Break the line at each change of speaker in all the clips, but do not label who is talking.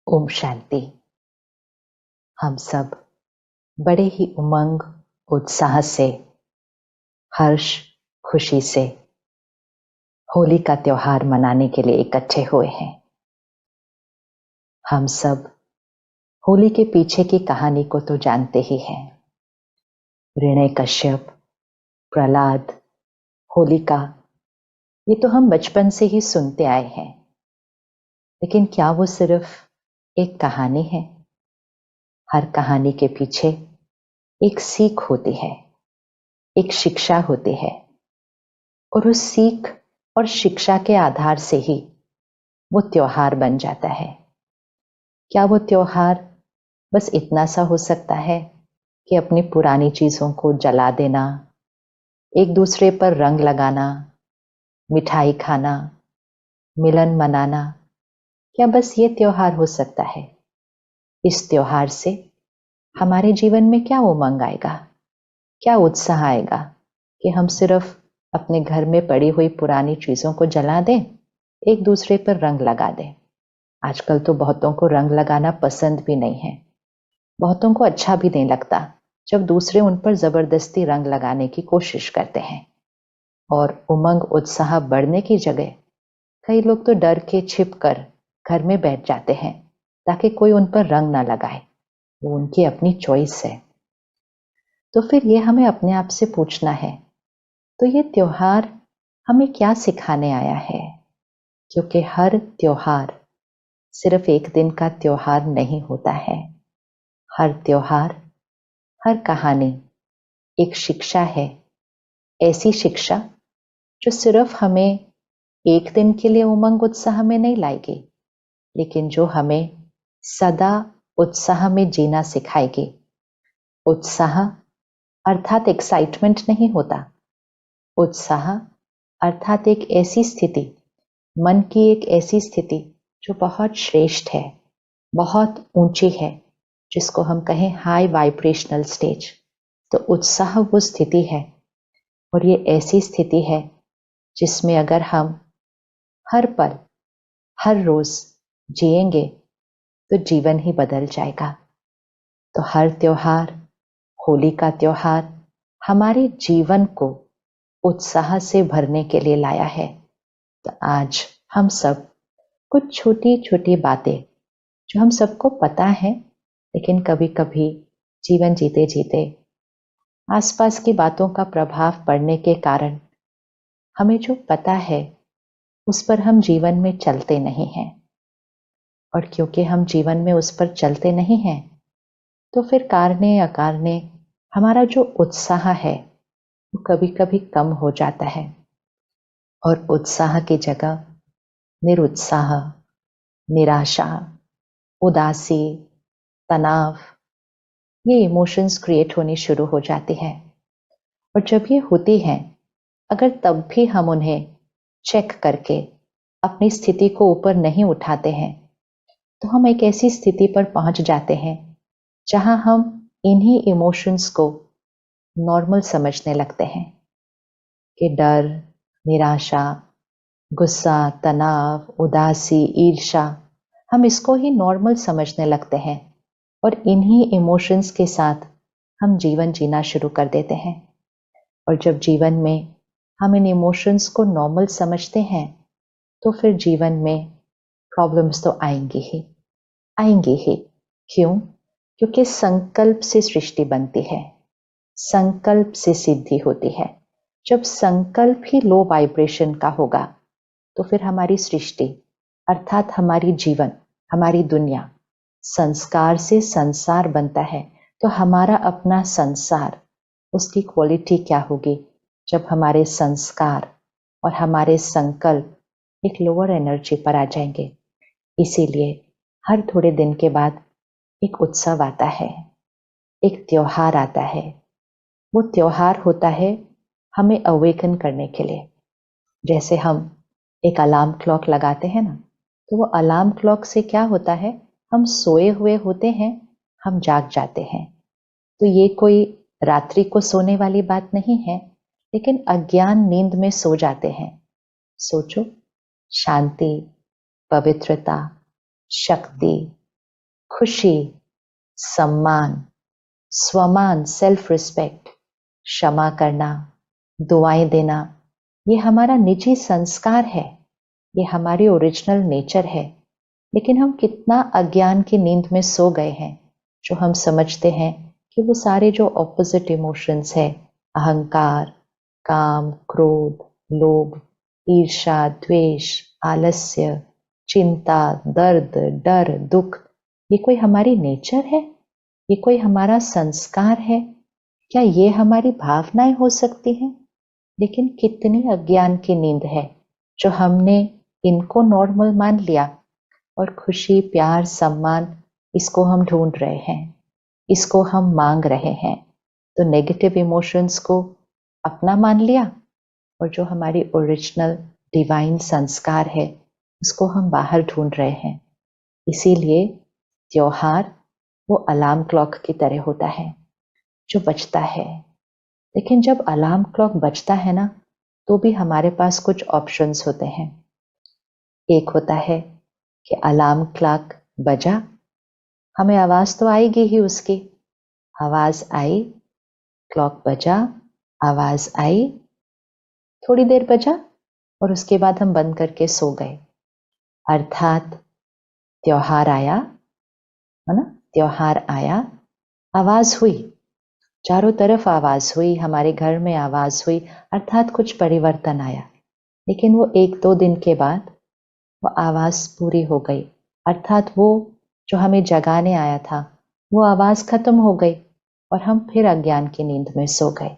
ओम शांति। हम सब बड़े ही उमंग, उत्साह से, हर्ष, खुशी से होली का त्योहार मनाने के लिए इकट्ठे हुए हैं। हम सब होली के पीछे की कहानी को तो जानते ही हैं। हिरण्यकश्यप, प्रहलाद, होलिका, ये तो हम बचपन से ही सुनते आए हैं। लेकिन क्या वो सिर्फ एक कहानी है? हर कहानी के पीछे एक सीख होती है, एक शिक्षा होती है, और उस सीख और शिक्षा के आधार से ही वो त्योहार बन जाता है। क्या वो त्योहार बस इतना सा हो सकता है कि अपनी पुरानी चीजों को जला देना, एक दूसरे पर रंग लगाना, मिठाई खाना, मिलन मनाना, क्या बस ये त्योहार हो सकता है? इस त्योहार से हमारे जीवन में क्या उमंग आएगा, क्या उत्साह आएगा कि हम सिर्फ अपने घर में पड़ी हुई पुरानी चीजों को जला दें, एक दूसरे पर रंग लगा दें। आजकल तो बहुतों को रंग लगाना पसंद भी नहीं है, बहुतों को अच्छा भी नहीं लगता जब दूसरे उन पर जबरदस्ती रंग लगाने की कोशिश करते हैं। और उमंग उत्साह बढ़ने की जगह कई लोग तो डर के छिप कर घर में बैठ जाते हैं ताकि कोई उन पर रंग ना लगाए। वो उनकी अपनी चॉइस है। तो फिर ये हमें अपने आप से पूछना है, तो ये त्योहार हमें क्या सिखाने आया है? क्योंकि हर त्योहार सिर्फ एक दिन का त्योहार नहीं होता है। हर त्योहार, हर कहानी एक शिक्षा है। ऐसी शिक्षा जो सिर्फ हमें एक दिन के लिए उमंग उत्साह में नहीं लाएगी, लेकिन जो हमें सदा उत्साह में जीना सिखाएगी। उत्साह अर्थात एक्साइटमेंट नहीं होता। उत्साह अर्थात एक ऐसी स्थिति, मन की एक ऐसी स्थिति जो बहुत श्रेष्ठ है, बहुत ऊंची है, जिसको हम कहें हाई वाइब्रेशनल स्टेज। तो उत्साह वो स्थिति है, और ये ऐसी स्थिति है जिसमें अगर हम हर पल, हर रोज जिएंगे तो जीवन ही बदल जाएगा। तो हर त्योहार, होली का त्योहार हमारे जीवन को उत्साह से भरने के लिए लाया है। तो आज हम सब कुछ छोटी छोटी बातें जो हम सबको पता है, लेकिन कभी कभी जीवन जीते जीते आसपास की बातों का प्रभाव पड़ने के कारण हमें जो पता है उस पर हम जीवन में चलते नहीं हैं। और क्योंकि हम जीवन में उस पर चलते नहीं हैं, तो फिर कारणे अकारणे हमारा जो उत्साह है वो कभी कभी कम हो जाता है, और उत्साह की जगह निरुत्साह, निराशा, उदासी, तनाव, ये इमोशंस क्रिएट होनी शुरू हो जाती है। और जब ये होती हैं, अगर तब भी हम उन्हें चेक करके अपनी स्थिति को ऊपर नहीं उठाते हैं, तो हम एक ऐसी स्थिति पर पहुंच जाते हैं जहां हम इन्हीं इमोशंस को नॉर्मल समझने लगते हैं कि डर, निराशा, गुस्सा, तनाव, उदासी, ईर्ष्या, हम इसको ही नॉर्मल समझने लगते हैं, और इन्हीं इमोशंस के साथ हम जीवन जीना शुरू कर देते हैं। और जब जीवन में हम इन इमोशंस को नॉर्मल समझते हैं, तो फिर जीवन में प्रॉब्लम्स तो आएंगी ही, आएंगी ही। क्यों? क्योंकि संकल्प से सृष्टि बनती है, संकल्प से सिद्धि होती है। जब संकल्प ही लो वाइब्रेशन का होगा, तो फिर हमारी सृष्टि अर्थात हमारी जीवन, हमारी दुनिया, संस्कार से संसार बनता है। तो हमारा अपना संसार, उसकी क्वालिटी क्या होगी जब हमारे संस्कार और हमारे संकल्प एक लोअर एनर्जी पर आ जाएंगे। इसीलिए हर थोड़े दिन के बाद एक उत्सव आता है, एक त्योहार आता है। वो त्योहार होता है हमें अवेकन करने के लिए। जैसे हम एक अलार्म क्लॉक लगाते हैं ना, तो वो अलार्म क्लॉक से क्या होता है, हम सोए हुए होते हैं, हम जाग जाते हैं। तो ये कोई रात्रि को सोने वाली बात नहीं है, लेकिन अज्ञान नींद में सो जाते हैं। सोचो, शांति, पवित्रता, शक्ति, खुशी, सम्मान, स्वमान, सेल्फ रिस्पेक्ट, क्षमा करना, दुआएं देना, ये हमारा निजी संस्कार है, ये हमारी ओरिजिनल नेचर है। लेकिन हम कितना अज्ञान की नींद में सो गए हैं जो हम समझते हैं कि वो सारे जो ऑपोजिट इमोशंस है, अहंकार, काम, क्रोध, लोभ, ईर्ष्या, द्वेष, आलस्य, चिंता, दर्द, डर, दुख, ये कोई हमारी नेचर है? ये कोई हमारा संस्कार है? क्या ये हमारी भावनाएं हो सकती हैं? लेकिन कितनी अज्ञान की नींद है जो हमने इनको नॉर्मल मान लिया और खुशी, प्यार, सम्मान, इसको हम ढूंढ रहे हैं, इसको हम मांग रहे हैं। तो नेगेटिव इमोशंस को अपना मान लिया और जो हमारी ओरिजिनल डिवाइन संस्कार है उसको हम बाहर ढूंढ रहे हैं। इसीलिए त्योहार वो अलार्म क्लॉक की तरह होता है जो बजता है। लेकिन जब अलार्म क्लॉक बजता है ना, तो भी हमारे पास कुछ ऑप्शंस होते हैं। एक होता है कि अलार्म क्लॉक बजा, हमें आवाज तो आएगी ही उसकी, आवाज आई, क्लॉक बजा, आवाज आई, थोड़ी देर बजा और उसके बाद हम बंद करके सो गए। अर्थात त्योहार आया, है ना, त्योहार आया, आवाज हुई, चारों तरफ आवाज हुई, हमारे घर में आवाज हुई, अर्थात कुछ परिवर्तन आया। लेकिन वो 1-2 दिन के बाद वो आवाज पूरी हो गई, अर्थात वो जो हमें जगाने आया था वो आवाज खत्म हो गई और हम फिर अज्ञान की नींद में सो गए।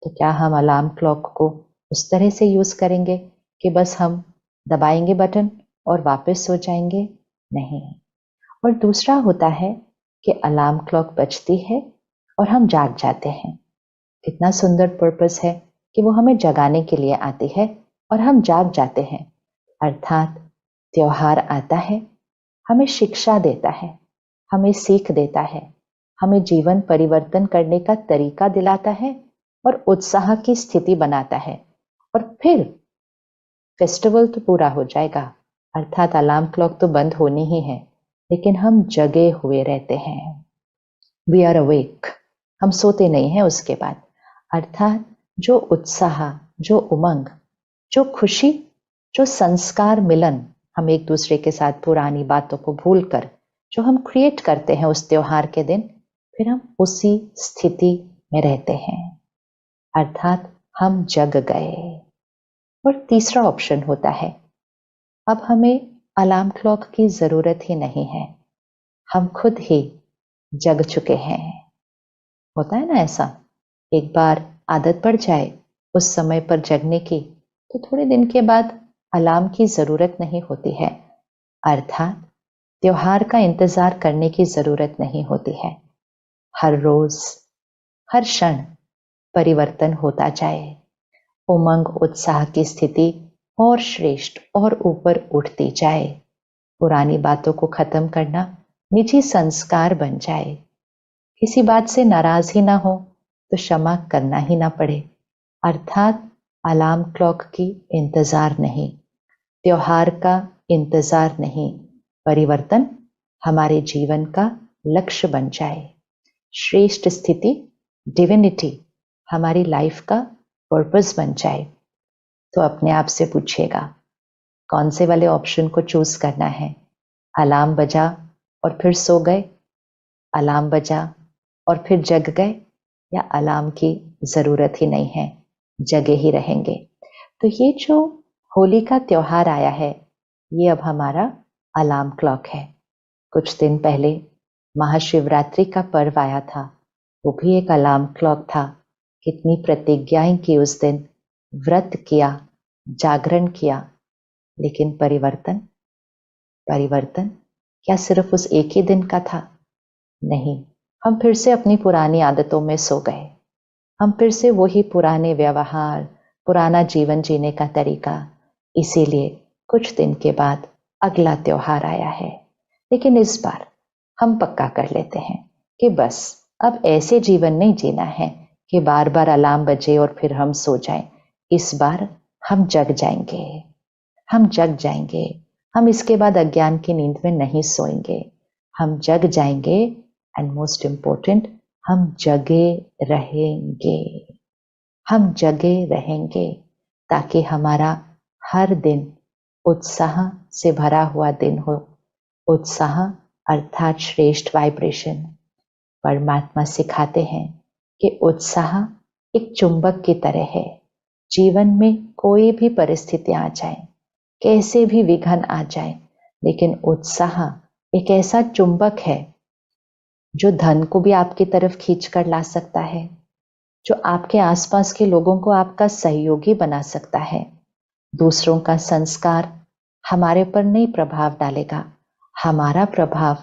तो क्या हम अलार्म क्लॉक को उस तरह से यूज करेंगे कि बस हम दबाएंगे बटन और वापस सो जाएंगे? नहीं। और दूसरा होता है कि अलार्म क्लॉक बजती है और हम जाग जाते हैं। कितना सुंदर पर्पस है कि वो हमें जगाने के लिए आती है और हम जाग जाते हैं। अर्थात त्योहार आता है, हमें शिक्षा देता है, हमें सीख देता है, हमें जीवन परिवर्तन करने का तरीका दिलाता है और उत्साह की स्थिति बनाता है। और फिर फेस्टिवल तो पूरा हो जाएगा, अर्थात अलार्म क्लॉक तो बंद होनी ही है, लेकिन हम जगे हुए रहते हैं। वी आर अवेक, हम सोते नहीं हैं उसके बाद। अर्थात जो उत्साह, जो उमंग, जो खुशी, जो संस्कार मिलन, हम एक दूसरे के साथ पुरानी बातों को भूलकर जो हम क्रिएट करते हैं उस त्योहार के दिन, फिर हम उसी स्थिति में रहते हैं, अर्थात हम जग गए। और तीसरा ऑप्शन होता है, अब हमें अलार्म क्लॉक की जरूरत ही नहीं है, हम खुद ही जग चुके हैं। होता है ना ऐसा, एक बार आदत पड़ जाए उस समय पर जगने की, तो थोड़े दिन के बाद अलार्म की जरूरत नहीं होती है, अर्थात त्योहार का इंतजार करने की जरूरत नहीं होती है। हर रोज, हर क्षण परिवर्तन होता जाए, उमंग उत्साह की स्थिति और श्रेष्ठ और ऊपर उठती जाए, पुरानी बातों को खत्म करना निजी संस्कार बन जाए, किसी बात से नाराज ही ना हो तो क्षमा करना ही ना पड़े, अर्थात अलार्म क्लॉक की इंतजार नहीं, त्योहार का इंतजार नहीं, परिवर्तन हमारे जीवन का लक्ष्य बन जाए, श्रेष्ठ स्थिति, डिविनिटी हमारी लाइफ का पर्पस बन जाए। तो अपने आप से पूछिएगा, कौन से वाले ऑप्शन को चूज करना है? अलार्म बजा और फिर सो गए, अलार्म बजा और फिर जग गए, या अलार्म की जरूरत ही नहीं है, जगे ही रहेंगे? तो ये जो होली का त्योहार आया है, ये अब हमारा अलार्म क्लॉक है। कुछ दिन पहले महाशिवरात्रि का पर्व आया था, वो भी एक अलार्म क्लॉक था। कितनी प्रतिज्ञाएं की उस दिन, व्रत किया, जागरण किया, लेकिन परिवर्तन, परिवर्तन क्या सिर्फ उस एक ही दिन का था? नहीं, हम फिर से अपनी पुरानी आदतों में सो गए, हम फिर से वही पुराने व्यवहार, पुराना जीवन जीने का तरीका। इसीलिए कुछ दिन के बाद अगला त्योहार आया है, लेकिन इस बार हम पक्का कर लेते हैं कि बस अब ऐसे जीवन नहीं जीना है कि बार बार अलार्म बजे और फिर हम सो जाएं। इस बार हम जग जाएंगे, हम जग जाएंगे, हम इसके बाद अज्ञान की नींद में नहीं सोएंगे, हम जग जाएंगे एंड मोस्ट इम्पोर्टेंट हम जगे रहेंगे। हम जगे रहेंगे ताकि हमारा हर दिन उत्साह से भरा हुआ दिन हो। उत्साह अर्थात श्रेष्ठ वाइब्रेशन। परमात्मा सिखाते हैं कि उत्साह एक चुंबक की तरह है। जीवन में कोई भी परिस्थिति आ जाए, कैसे भी विघ्न आ जाए, लेकिन उत्साह एक ऐसा चुंबक है जो धन को भी आपकी तरफ खींच कर ला सकता है, जो आपके आसपास के लोगों को आपका सहयोगी बना सकता है। दूसरों का संस्कार हमारे पर नहीं प्रभाव डालेगा, हमारा प्रभाव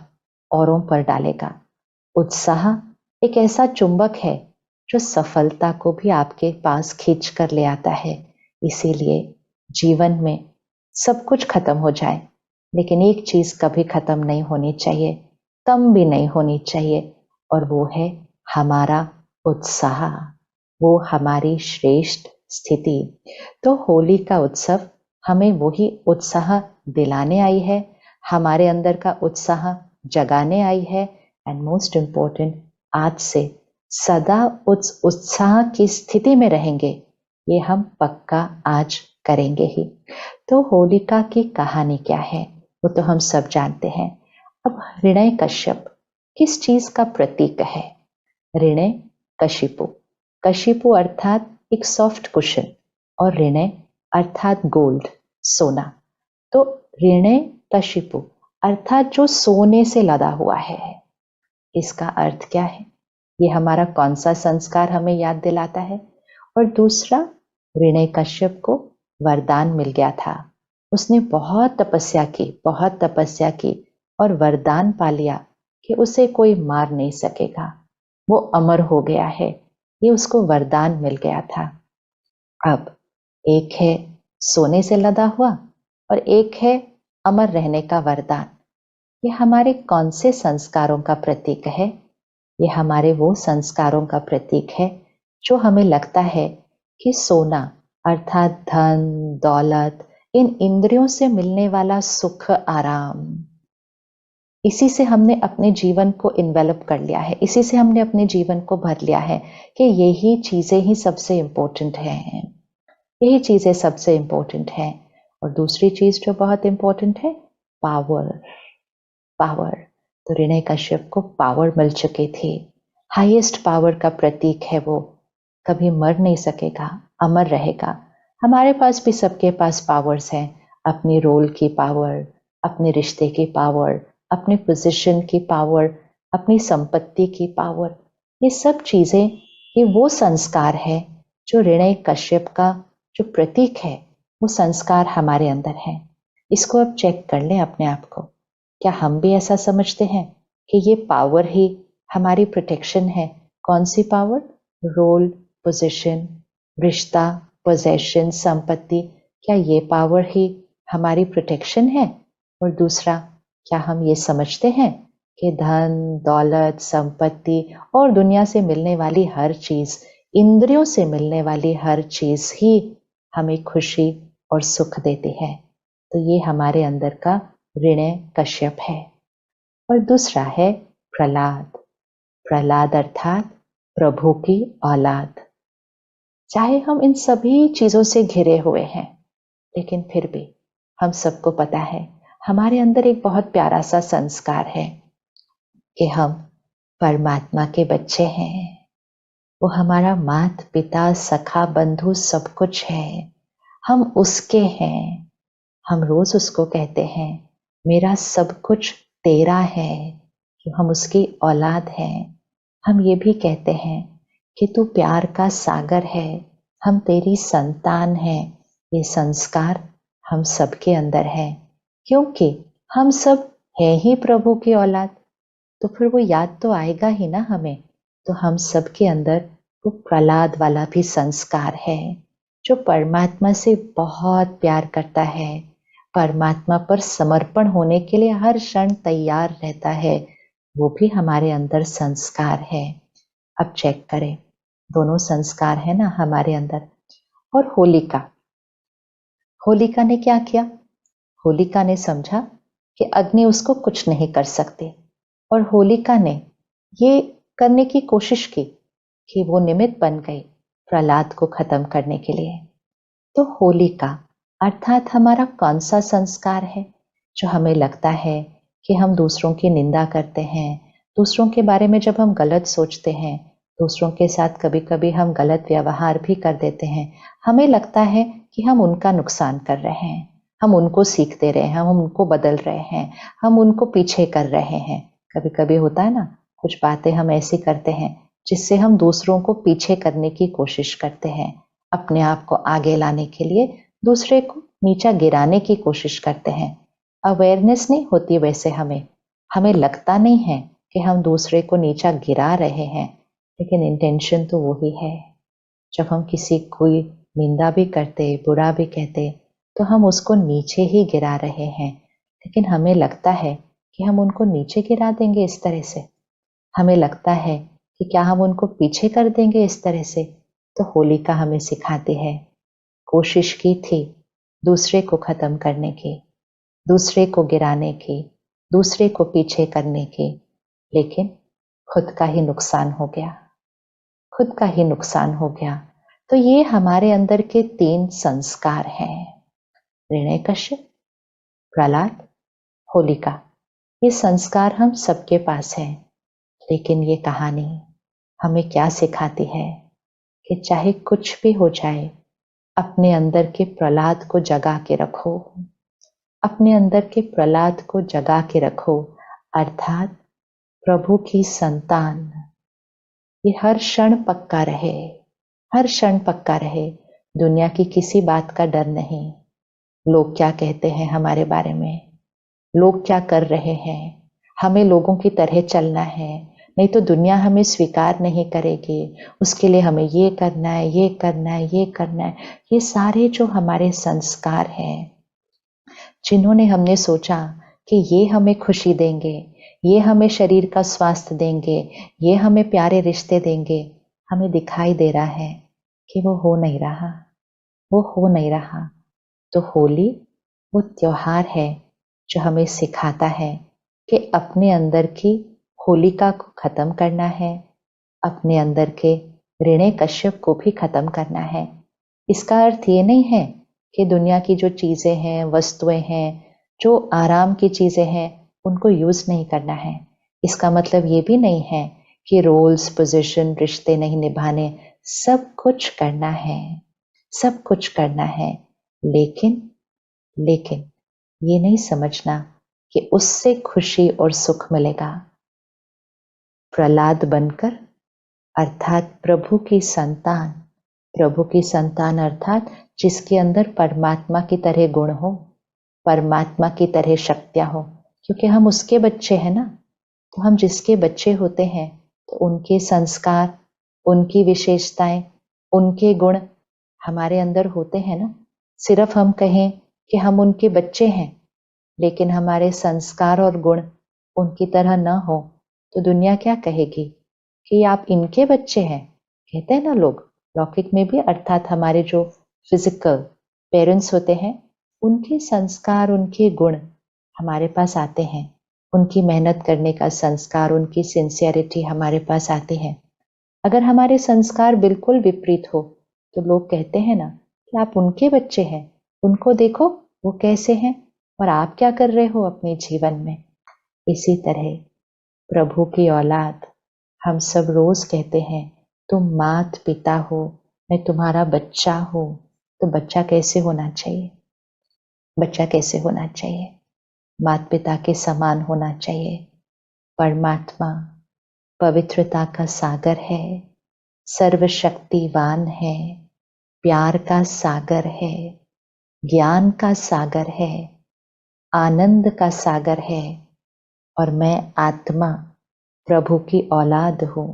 औरों पर डालेगा। उत्साह एक ऐसा चुंबक है जो सफलता को भी आपके पास खींच कर ले आता है। इसीलिए जीवन में सब कुछ खत्म हो जाए, लेकिन एक चीज कभी खत्म नहीं होनी चाहिए, कम भी नहीं होनी चाहिए, और वो है हमारा उत्साह, वो हमारी श्रेष्ठ स्थिति। तो होली का उत्सव हमें वही उत्साह दिलाने आई है, हमारे अंदर का उत्साह जगाने आई है। एंड मोस्ट इम्पोर्टेंट, आज से सदा उस उत्साह की स्थिति में रहेंगे, ये हम पक्का आज करेंगे ही। तो होलिका की कहानी क्या है वो तो हम सब जानते हैं। अब ऋणय कश्यप किस चीज का प्रतीक है? ऋणय कशिपु, कशिपु अर्थात एक सॉफ्ट कुशन, और ऋणय अर्थात गोल्ड, सोना। तो ऋणय कशिपु अर्थात जो सोने से लदा हुआ है। इसका अर्थ क्या है? ये हमारा कौन सा संस्कार हमें याद दिलाता है? और दूसरा, ऋणय कश्यप को वरदान मिल गया था। उसने बहुत तपस्या की, बहुत तपस्या की, और वरदान पा लिया कि उसे कोई मार नहीं सकेगा, वो अमर हो गया है। ये उसको वरदान मिल गया था। अब एक है सोने से लदा हुआ और एक है अमर रहने का वरदान। ये हमारे कौन से संस्कारों का प्रतीक है? ये हमारे वो संस्कारों का प्रतीक है जो हमें लगता है कि सोना अर्थात धन दौलत, इन इंद्रियों से मिलने वाला सुख आराम, इसी से हमने अपने जीवन को इन्वेलप कर लिया है, इसी से हमने अपने जीवन को भर लिया है कि यही चीजें ही सबसे इंपॉर्टेंट हैं, यही चीजें सबसे इंपॉर्टेंट हैं। और दूसरी चीज जो बहुत इंपॉर्टेंट है, पावर। पावर, तो ऋणय कश्यप को पावर मिल चुकी थी। हाईएस्ट पावर का प्रतीक है वो, कभी मर नहीं सकेगा, अमर रहेगा। हमारे पास भी, सबके पास पावर्स हैं, अपनी रोल की पावर, अपने रिश्ते की पावर, अपने पोजीशन की पावर, अपनी संपत्ति की पावर। ये सब चीजें, ये वो संस्कार है जो ऋणय कश्यप का जो प्रतीक है, वो संस्कार हमारे अंदर है। इसको अब चेक कर लें अपने आप को, क्या हम भी ऐसा समझते हैं कि ये पावर ही हमारी प्रोटेक्शन है? कौन सी पावर? रोल, पोजीशन, रिश्ता, पोजेशन, संपत्ति, क्या ये पावर ही हमारी प्रोटेक्शन है? और दूसरा, क्या हम ये समझते हैं कि धन दौलत, संपत्ति और दुनिया से मिलने वाली हर चीज, इंद्रियों से मिलने वाली हर चीज ही हमें खुशी और सुख देती है? तो ये हमारे अंदर का ऋणय कश्यप है। और दूसरा है प्रहलाद। प्रहलाद अर्थात प्रभु की औलाद। चाहे हम इन सभी चीजों से घिरे हुए हैं, लेकिन फिर भी हम सबको पता है हमारे अंदर एक बहुत प्यारा सा संस्कार है कि हम परमात्मा के बच्चे हैं। वो हमारा माता पिता सखा बंधु सब कुछ है, हम उसके हैं। हम रोज उसको कहते हैं, मेरा सब कुछ तेरा है, कि हम उसकी औलाद हैं। हम ये भी कहते हैं कि तू प्यार का सागर है, हम तेरी संतान हैं। ये संस्कार हम सबके अंदर है, क्योंकि हम सब हैं ही प्रभु की औलाद। तो फिर वो याद तो आएगा ही ना हमें। तो हम सबके अंदर वो प्रहलाद वाला भी संस्कार है, जो परमात्मा से बहुत प्यार करता है, परमात्मा पर समर्पण होने के लिए हर क्षण तैयार रहता है। वो भी हमारे अंदर संस्कार है। अब चेक करें, दोनों संस्कार है ना हमारे अंदर। और होलिका, होलिका ने क्या किया? होलिका ने समझा कि अग्नि उसको कुछ नहीं कर सकती, और होलिका ने ये करने की कोशिश की कि वो निमित्त बन गई प्रहलाद को खत्म करने के लिए। तो होलिका अर्थात हमारा कौन सा संस्कार है जो हमें लगता है कि हम दूसरों की निंदा करते हैं, दूसरों के बारे में जब हम गलत सोचते हैं, दूसरों के साथ कभी कभी हम गलत व्यवहार भी कर देते हैं, हमें लगता है कि हम उनका नुकसान कर रहे हैं, हम उनको सीख दे रहे हैं, हम उनको बदल रहे हैं, हम उनको पीछे कर रहे हैं। कभी कभी होता है ना, कुछ बातें हम ऐसी करते हैं जिससे हम दूसरों को पीछे करने की कोशिश करते हैं, अपने आप को आगे लाने के लिए दूसरे को नीचा गिराने की कोशिश करते हैं। अवेयरनेस नहीं होती वैसे हमें लगता नहीं है कि हम दूसरे को नीचा गिरा रहे हैं, लेकिन इंटेंशन तो वही है। जब हम किसी कोई निंदा भी करते, बुरा भी कहते, तो हम उसको नीचे ही गिरा रहे हैं, लेकिन हमें लगता है कि हम उनको नीचे गिरा देंगे इस तरह से, हमें लगता है कि क्या हम उनको पीछे कर देंगे इस तरह से। तो होलिका हमें सिखाती है, कोशिश की थी दूसरे को खत्म करने की, दूसरे को गिराने की, दूसरे को पीछे करने की, लेकिन खुद का ही नुकसान हो गया, खुद का ही नुकसान हो गया। तो ये हमारे अंदर के 3 संस्कार हैं, हिरण्यकश्यप, प्रहलाद, होलिका। ये संस्कार हम सबके पास हैं, लेकिन ये कहानी हमें क्या सिखाती है कि चाहे कुछ भी हो जाए, अपने अंदर के प्रहलाद को जगा के रखो, अपने अंदर के प्रहलाद को जगा के रखो, अर्थात प्रभु की संतान। ये हर क्षण पक्का रहे, हर क्षण पक्का रहे, दुनिया की किसी बात का डर नहीं। लोग क्या कहते हैं हमारे बारे में, लोग क्या कर रहे हैं, हमें लोगों की तरह चलना है, नहीं तो दुनिया हमें स्वीकार नहीं करेगी, उसके लिए हमें ये करना है, ये करना है, ये करना है। ये सारे जो हमारे संस्कार हैं, जिन्होंने हमने सोचा कि ये हमें खुशी देंगे, ये हमें शरीर का स्वास्थ्य देंगे, ये हमें प्यारे रिश्ते देंगे, हमें दिखाई दे रहा है कि वो हो नहीं रहा, वो हो नहीं रहा। तो होली वो त्योहार है जो हमें सिखाता है कि अपने अंदर की होलिका को खत्म करना है, अपने अंदर के हिरण्यकश्यप को भी खत्म करना है। इसका अर्थ ये नहीं है कि दुनिया की जो चीजें हैं, वस्तुएं हैं, जो आराम की चीजें हैं, उनको यूज नहीं करना है। इसका मतलब ये भी नहीं है कि रोल्स, पोजीशन, रिश्ते नहीं निभाने, सब कुछ करना है, सब कुछ करना है, लेकिन लेकिन ये नहीं समझना कि उससे खुशी और सुख मिलेगा। प्रहलाद बनकर अर्थात प्रभु की संतान, प्रभु की संतान अर्थात जिसके अंदर परमात्मा की तरह गुण हो, परमात्मा की तरह शक्तियां हो, क्योंकि हम उसके बच्चे हैं ना। तो हम जिसके बच्चे होते हैं, तो उनके संस्कार, उनकी विशेषताएं, उनके गुण हमारे अंदर होते हैं ना। सिर्फ हम कहें कि हम उनके बच्चे हैं, लेकिन हमारे संस्कार और गुण उनकी तरह न हो, तो दुनिया क्या कहेगी कि आप इनके बच्चे हैं। कहते हैं ना लोग, लौकिक में भी, अर्थात हमारे जो फिजिकल पेरेंट्स होते हैं, उनके संस्कार, उनके गुण हमारे पास आते हैं, उनकी मेहनत करने का संस्कार, उनकी सिंसियरिटी हमारे पास आते हैं। अगर हमारे संस्कार बिल्कुल विपरीत हो, तो लोग कहते हैं ना कि आप उनके बच्चे हैं, उनको देखो वो कैसे हैं, और आप क्या कर रहे हो अपने जीवन में। इसी तरह प्रभु की औलाद, हम सब रोज कहते हैं तुम मात पिता हो, मैं तुम्हारा बच्चा हूं। तो बच्चा कैसे होना चाहिए, बच्चा कैसे होना चाहिए, मात पिता के समान होना चाहिए। परमात्मा पवित्रता का सागर है, सर्वशक्तिवान है, प्यार का सागर है, ज्ञान का सागर है, आनंद का सागर है, और मैं आत्मा प्रभु की औलाद हूं।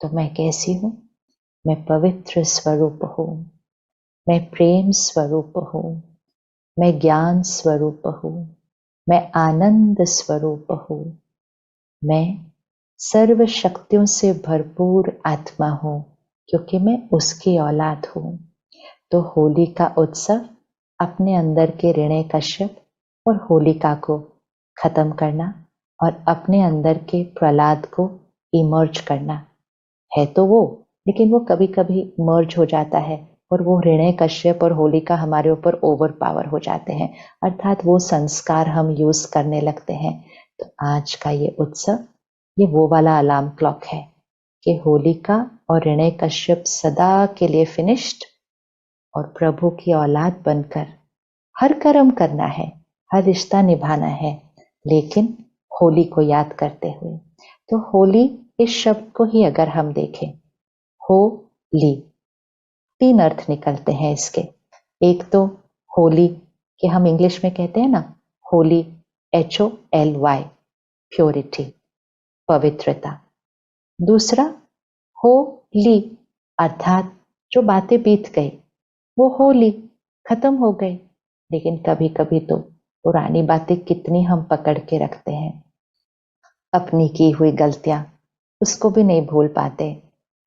तो मैं कैसी हूं, मैं पवित्र स्वरूप हूं, मैं प्रेम स्वरूप हूं, मैं ज्ञान स्वरूप हूं, मैं आनंद स्वरूप हूं, मैं सर्व शक्तियों से भरपूर आत्मा हूं, क्योंकि मैं उसकी औलाद हूं। तो होली का उत्सव अपने अंदर के हिरण्यकश्यप और होलिका को खत्म करना, और अपने अंदर के प्रहलाद को इमर्ज करना है। तो वो, लेकिन वो कभी कभी मर्ज हो जाता है और वो हिरण्यकश्यप और होलिका हमारे ऊपर ओवर पावर हो जाते हैं, अर्थात वो संस्कार हम यूज करने लगते हैं। तो आज का ये उत्सव, ये वो वाला अलार्म क्लॉक है कि होलिका और हिरण्यकश्यप सदा के लिए फिनिश्ड, और प्रभु की औलाद बनकर हर कर्म करना है, हर रिश्ता निभाना है, लेकिन होली को याद करते हुए। तो होली इस शब्द को ही अगर हम देखें, हो ली, 3 अर्थ निकलते हैं इसके। एक तो होली कि हम इंग्लिश में कहते हैं ना, होली, HOLY, प्योरिटी, पवित्रता। दूसरा हो ली, अर्थात जो बातें बीत गई वो होली, खत्म हो गई। लेकिन कभी कभी तो पुरानी बातें कितनी हम पकड़ के रखते हैं, अपनी की हुई गलतियां उसको भी नहीं भूल पाते,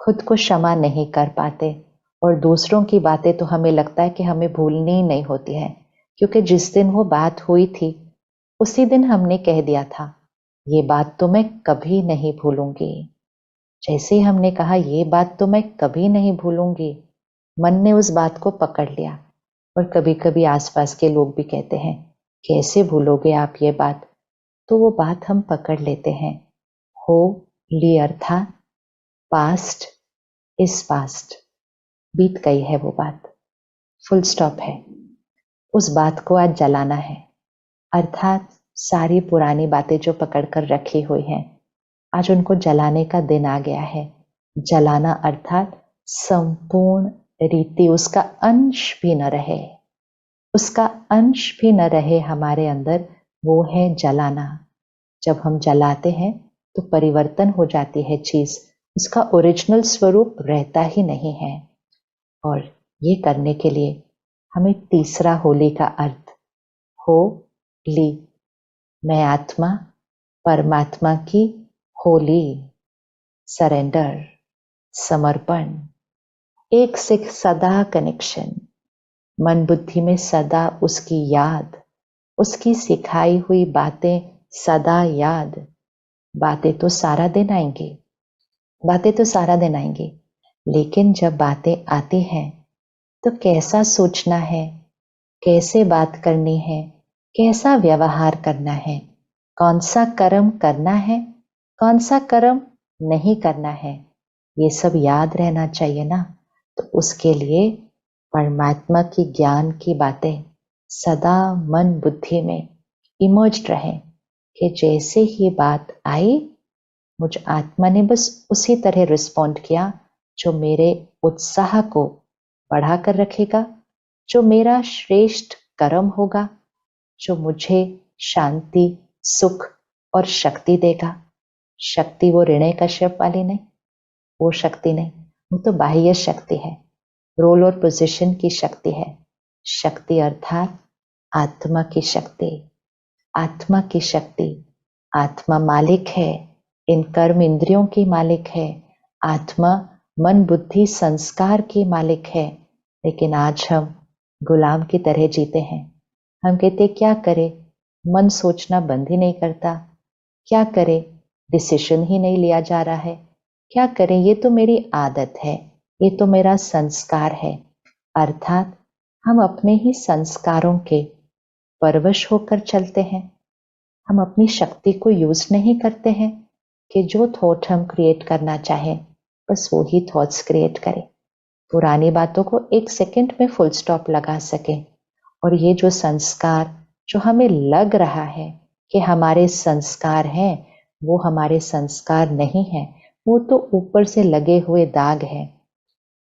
खुद को क्षमा नहीं कर पाते, और दूसरों की बातें तो हमें लगता है कि हमें भूलनी ही नहीं होती है, क्योंकि जिस दिन वो बात हुई थी उसी दिन हमने कह दिया था ये बात तो मैं कभी नहीं भूलूंगी। जैसे ही हमने कहा ये बात तो मैं कभी नहीं भूलूंगी, मन ने उस बात को पकड़ लिया। और कभी कभी आसपास के लोग भी कहते हैं कैसे भूलोगे आप ये बात, तो वो बात हम पकड़ लेते हैं। हो ली अर्थात पास्ट इज पास्ट, बीत गई है वो बात, फुल स्टॉप है। उस बात को आज जलाना है, अर्थात सारी पुरानी बातें जो पकड़ कर रखी हुई हैं, आज उनको जलाने का दिन आ गया है। जलाना अर्थात संपूर्ण रीति, उसका अंश भी न रहे, उसका अंश भी न रहे हमारे अंदर, वो है जलाना। जब हम जलाते हैं तो परिवर्तन हो जाती है चीज, उसका ओरिजिनल स्वरूप रहता ही नहीं है। और ये करने के लिए हमें तीसरा होली का अर्थ, हो ली, मैं आत्मा परमात्मा की होली, सरेंडर, समर्पण, एक से सदा कनेक्शन, मन बुद्धि में सदा उसकी याद, उसकी सिखाई हुई बातें सदा याद। बातें तो सारा दिन आएंगी, बातें तो सारा दिन आएंगी, लेकिन जब बातें आती हैं तो कैसा सोचना है, कैसे बात करनी है, कैसा व्यवहार करना है, कौन सा कर्म करना है, कौन सा कर्म नहीं करना है, ये सब याद रहना चाहिए ना। तो उसके लिए परमात्मा की ज्ञान की बातें सदा मन बुद्धि में इमर्ज्ड रहे, कि जैसे ही बात आई मुझ आत्मा ने बस उसी तरह रिस्पॉन्ड किया जो मेरे उत्साह को बढ़ा कर रखेगा, जो मेरा श्रेष्ठ कर्म होगा, जो मुझे शांति, सुख और शक्ति देगा। शक्ति वो ऋणय कश्यप वाली नहीं, वो शक्ति नहीं, वो तो बाह्य शक्ति है, रोल और पोजीशन की शक्ति है। शक्ति अर्थात आत्मा की शक्ति, आत्मा की शक्ति। आत्मा मालिक है, इन कर्म इंद्रियों की मालिक है, आत्मा मन बुद्धि संस्कार की मालिक है। लेकिन आज हम गुलाम की तरह जीते हैं। हम कहते क्या करें, मन सोचना बंद ही नहीं करता, क्या करें, डिसीजन ही नहीं लिया जा रहा है, क्या करें, ये तो मेरी आदत है, ये तो मेरा संस्कार है। अर्थात हम अपने ही संस्कारों के परवश होकर चलते हैं। हम अपनी शक्ति को यूज नहीं करते हैं कि जो थॉट हम क्रिएट करना चाहें बस वो ही थॉट्स क्रिएट करें, पुरानी बातों को एक सेकंड में फुल स्टॉप लगा सके। और ये जो संस्कार जो हमें लग रहा है कि हमारे संस्कार हैं, वो हमारे संस्कार नहीं है, वो तो ऊपर से लगे हुए दाग है।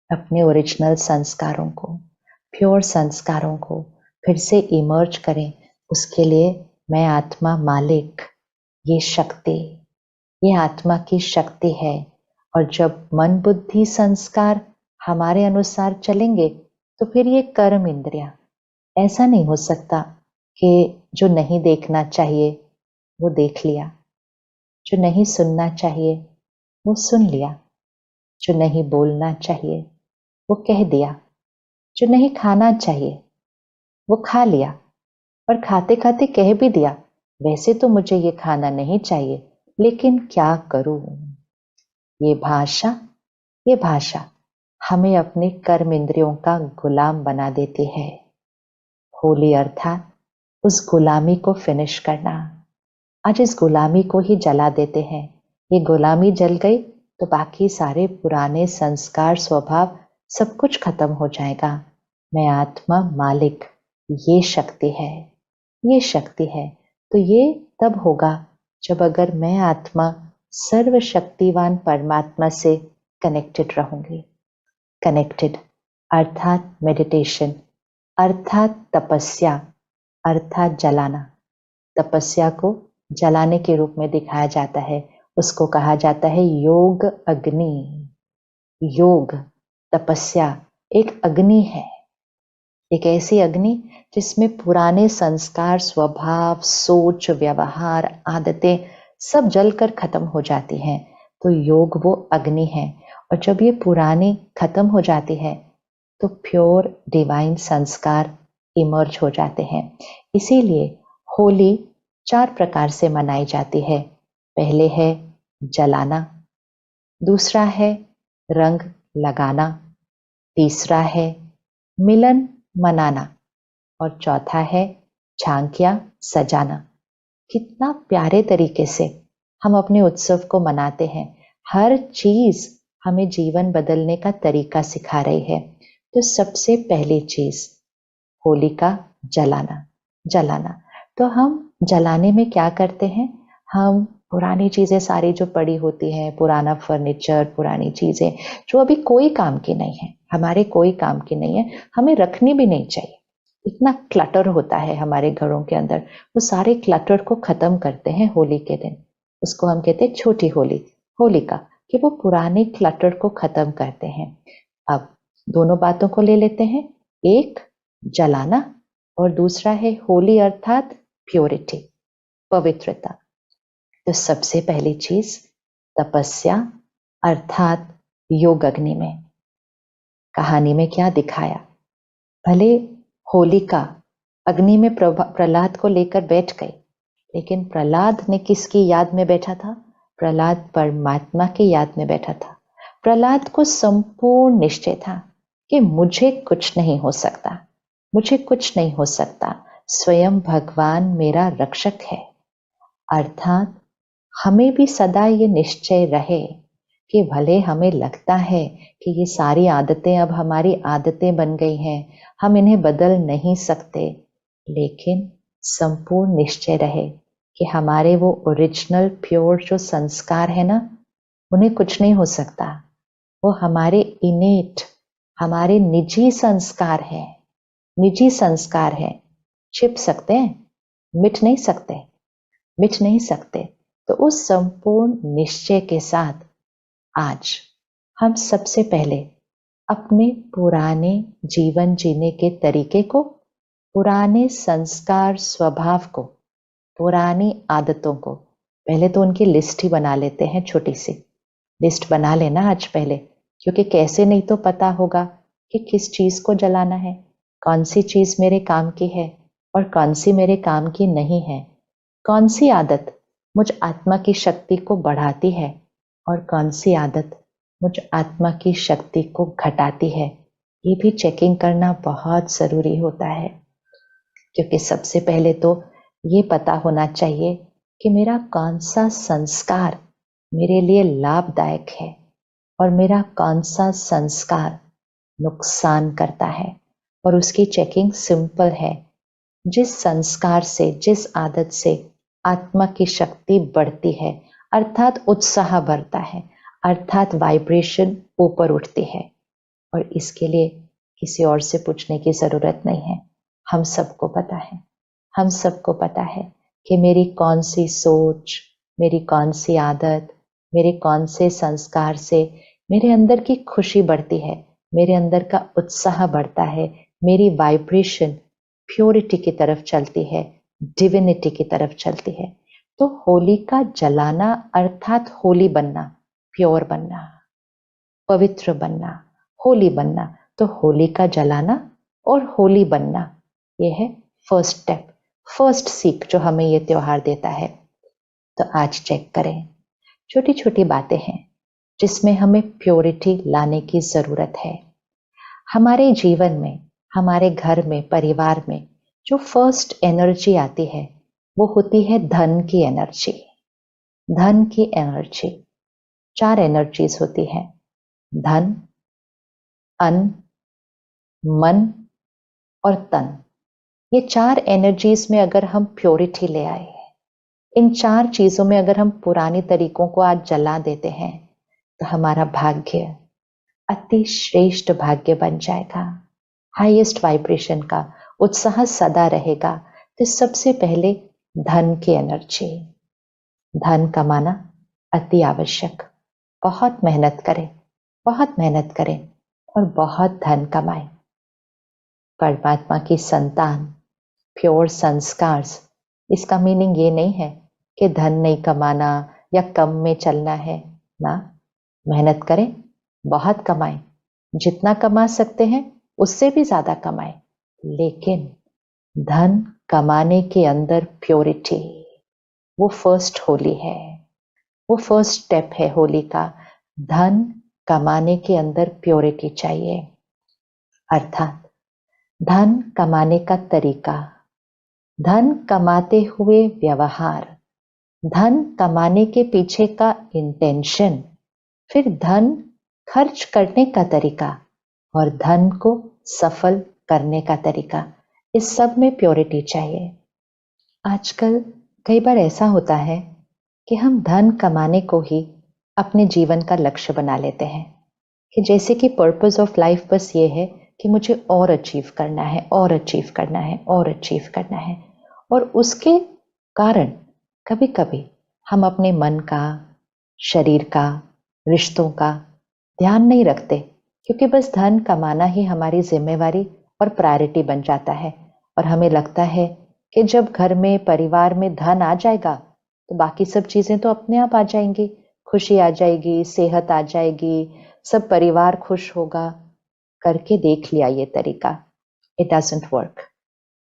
अपने ओरिजिनल संस्कारों को, प्योर संस्कारों को फिर से इमर्ज करें। उसके लिए मैं आत्मा मालिक, ये शक्ति, ये आत्मा की शक्ति है। और जब मन बुद्धि संस्कार हमारे अनुसार चलेंगे तो फिर ये कर्म इंद्रियां, ऐसा नहीं हो सकता कि जो नहीं देखना चाहिए वो देख लिया, जो नहीं सुनना चाहिए वो सुन लिया, जो नहीं बोलना चाहिए वो कह दिया, जो नहीं खाना चाहिए वो खा लिया, और खाते खाते कह भी दिया वैसे तो मुझे ये खाना नहीं चाहिए, लेकिन क्या करूं? ये भाषा ये भाषा हमें अपने कर्म इंद्रियों का गुलाम बना देती है। होली अर्थात उस गुलामी को फिनिश करना। आज इस गुलामी को ही जला देते हैं। ये गुलामी जल गई तो बाकी सारे पुराने संस्कार, स्वभाव सब कुछ खत्म हो जाएगा। मैं आत्मा मालिक, ये शक्ति है, ये शक्ति है। तो ये तब होगा जब अगर मैं आत्मा सर्वशक्तिवान परमात्मा से कनेक्टेड रहूंगी। कनेक्टेड अर्थात मेडिटेशन, अर्थात तपस्या, अर्थात जलाना। तपस्या को जलाने के रूप में दिखाया जाता है। उसको कहा जाता है योग अग्नि। योग, तपस्या एक अग्नि है, एक ऐसी अग्नि जिसमें पुराने संस्कार, स्वभाव, सोच, व्यवहार, आदतें सब जलकर खत्म हो जाती हैं। तो योग वो अग्नि है, और जब ये पुरानी खत्म हो जाती है तो प्योर डिवाइन संस्कार इमर्ज हो जाते हैं। इसीलिए होली 4 प्रकार से मनाई जाती है। पहले है जलाना, दूसरा है रंग लगाना, तीसरा है मिलन मनाना, और चौथा है झांकियां सजाना। कितना प्यारे तरीके से हम अपने उत्सव को मनाते हैं। हर चीज हमें जीवन बदलने का तरीका सिखा रही है। तो सबसे पहली चीज होली का जलाना। जलाना तो हम जलाने में क्या करते हैं? हम पुरानी चीजें सारी जो पड़ी होती हैं, पुराना फर्नीचर, पुरानी चीजें जो अभी कोई काम की नहीं है, हमारे कोई काम की नहीं है, हमें रखनी भी नहीं चाहिए। इतना क्लटर होता है हमारे घरों के अंदर, वो सारे क्लटर को खत्म करते हैं होली के दिन। उसको हम कहते हैं छोटी होली, होलिका, कि वो पुराने क्लटर को खत्म करते हैं। अब दोनों बातों को ले लेते हैं, एक जलाना और दूसरा है होली अर्थात प्योरिटी, पवित्रता। तो सबसे पहली चीज तपस्या अर्थात योग अग्नि में। कहानी में क्या दिखाया? भले होलिका अग्नि में प्रहलाद को लेकर बैठ गई, लेकिन प्रहलाद ने किसकी याद में बैठा था? प्रहलाद परमात्मा की याद में बैठा था। प्रहलाद को संपूर्ण निश्चय था कि मुझे कुछ नहीं हो सकता, मुझे कुछ नहीं हो सकता, स्वयं भगवान मेरा रक्षक है। अर्थात हमें भी सदा ये निश्चय रहे कि भले हमें लगता है कि ये सारी आदतें अब हमारी आदतें बन गई हैं, हम इन्हें बदल नहीं सकते, लेकिन संपूर्ण निश्चय रहे कि हमारे वो ओरिजिनल प्योर जो संस्कार है ना, उन्हें कुछ नहीं हो सकता। वो हमारे इनेट, हमारे निजी संस्कार है, निजी संस्कार है। छिप सकते हैं, मिट नहीं सकते, मिट नहीं सकते। तो उस संपूर्ण निश्चय के साथ आज हम सबसे पहले अपने पुराने जीवन जीने के तरीके को, पुराने संस्कार, स्वभाव को, पुरानी आदतों को, पहले तो उनकी लिस्ट ही बना लेते हैं। छोटी सी लिस्ट बना लेना आज पहले, क्योंकि कैसे नहीं तो पता होगा कि किस चीज को जलाना है, कौन सी चीज मेरे काम की है और कौन सी मेरे काम की नहीं है, कौन सी आदत मुझ आत्मा की शक्ति को बढ़ाती है और कौन सी आदत मुझ आत्मा की शक्ति को घटाती है। ये भी चेकिंग करना बहुत जरूरी होता है, क्योंकि सबसे पहले तो ये पता होना चाहिए कि मेरा कौन सा संस्कार मेरे लिए लाभदायक है और मेरा कौन सा संस्कार नुकसान करता है। और उसकी चेकिंग सिंपल है। जिस संस्कार से, जिस आदत से आत्मा की शक्ति बढ़ती है, अर्थात उत्साह बढ़ता है, अर्थात वाइब्रेशन ऊपर उठती है, और इसके लिए किसी और से पूछने की जरूरत नहीं है। हम सबको पता है, हम सबको पता है कि मेरी कौन सी सोच, मेरी कौन सी आदत, मेरे कौन से संस्कार से मेरे अंदर की खुशी बढ़ती है, मेरे अंदर का उत्साह बढ़ता है, मेरी वाइब्रेशन प्योरिटी की तरफ चलती है, डिविनिटी की तरफ चलती है। तो होली का जलाना अर्थात होली बनना, प्योर बनना, पवित्र बनना, होली बनना। तो होली का जलाना और होली बनना, यह है फर्स्ट स्टेप। फर्स्ट सीख जो हमें ये त्योहार देता है। तो आज चेक करें, छोटी छोटी बातें हैं जिसमें हमें प्योरिटी लाने की जरूरत है। हमारे जीवन में, हमारे घर में, परिवार में जो फर्स्ट एनर्जी आती है वो होती है धन की एनर्जी। धन की एनर्जी, 4 एनर्जीज होती है: धन, अन्न, मन और तन। ये 4 एनर्जीज में अगर हम प्योरिटी ले आए, इन 4 चीजों में अगर हम पुराने तरीकों को आज जला देते हैं, तो हमारा भाग्य अति श्रेष्ठ भाग्य बन जाएगा। हाईएस्ट वाइब्रेशन का उत्साह सदा रहेगा। तो सबसे पहले धन की एनर्जी। धन कमाना अति आवश्यक। बहुत मेहनत करें, बहुत मेहनत करें और बहुत धन कमाएं। परमात्मा की संतान, प्योर संस्कार, इसका मीनिंग ये नहीं है कि धन नहीं कमाना या कम में चलना है ना। मेहनत करें, बहुत कमाएं, जितना कमा सकते हैं उससे भी ज्यादा कमाएं, लेकिन धन कमाने के अंदर प्योरिटी, वो फर्स्ट होली है, वो फर्स्ट स्टेप है होली का। धन कमाने के अंदर प्योरिटी चाहिए, अर्थात धन कमाने का तरीका, धन कमाते हुए व्यवहार, धन कमाने के पीछे का इंटेंशन, फिर धन खर्च करने का तरीका और धन को सफल करने का तरीका, इस सब में प्योरिटी चाहिए। आजकल कई बार ऐसा होता है कि हम धन कमाने को ही अपने जीवन का लक्ष्य बना लेते हैं, कि जैसे कि पर्पस ऑफ लाइफ बस ये है कि मुझे और अचीव करना है, और अचीव करना है, और अचीव करना है। और उसके कारण कभी कभी हम अपने मन का, शरीर का, रिश्तों का ध्यान नहीं रखते, क्योंकि बस धन कमाना ही हमारी जिम्मेवारी और प्रायोरिटी बन जाता है। और हमें लगता है कि जब घर में, परिवार में धन आ जाएगा तो बाकी सब चीजें तो अपने आप आ जाएंगी, खुशी आ जाएगी, सेहत आ जाएगी, सब परिवार खुश होगा। करके देख लिया ये तरीका, it doesn't work,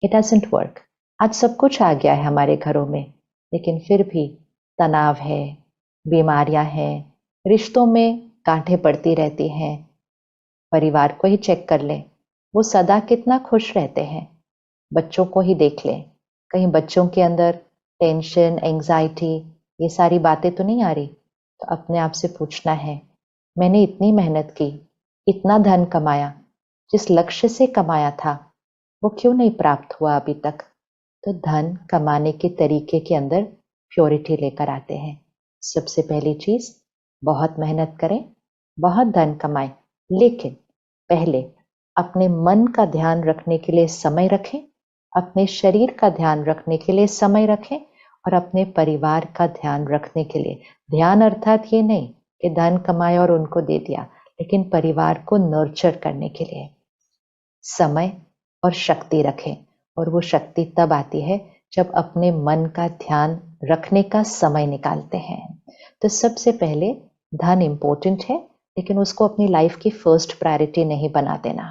it doesn't work. आज सब कुछ आ गया है हमारे घरों में, लेकिन फिर भी तनाव है, बीमारियां हैं, रिश्तों में गांठें पड़ती रहती हैं। परिवार को ही चेक कर लें, वो सदा कितना खुश रहते हैं। बच्चों को ही देख लें, कहीं बच्चों के अंदर टेंशन, एंजाइटी, ये सारी बातें तो नहीं आ रही। तो अपने आप से पूछना है, मैंने इतनी मेहनत की, इतना धन कमाया, जिस लक्ष्य से कमाया था वो क्यों नहीं प्राप्त हुआ अभी तक। तो धन कमाने के तरीके के अंदर प्योरिटी लेकर आते हैं। सबसे पहली चीज, बहुत मेहनत करें, बहुत धन कमाएं, लेकिन पहले अपने मन का ध्यान रखने के लिए समय रखें, अपने शरीर का ध्यान रखने के लिए समय रखें और अपने परिवार का ध्यान रखने के लिए। ध्यान अर्थात ये नहीं कि धन कमाए और उनको दे दिया, लेकिन परिवार को नर्चर करने के लिए समय और शक्ति रखें। और वो शक्ति तब आती है जब अपने मन का ध्यान रखने का समय निकालते हैं। तो सबसे पहले धन इंपॉर्टेंट है, लेकिन उसको अपनी लाइफ की फर्स्ट प्रायोरिटी नहीं बना देना।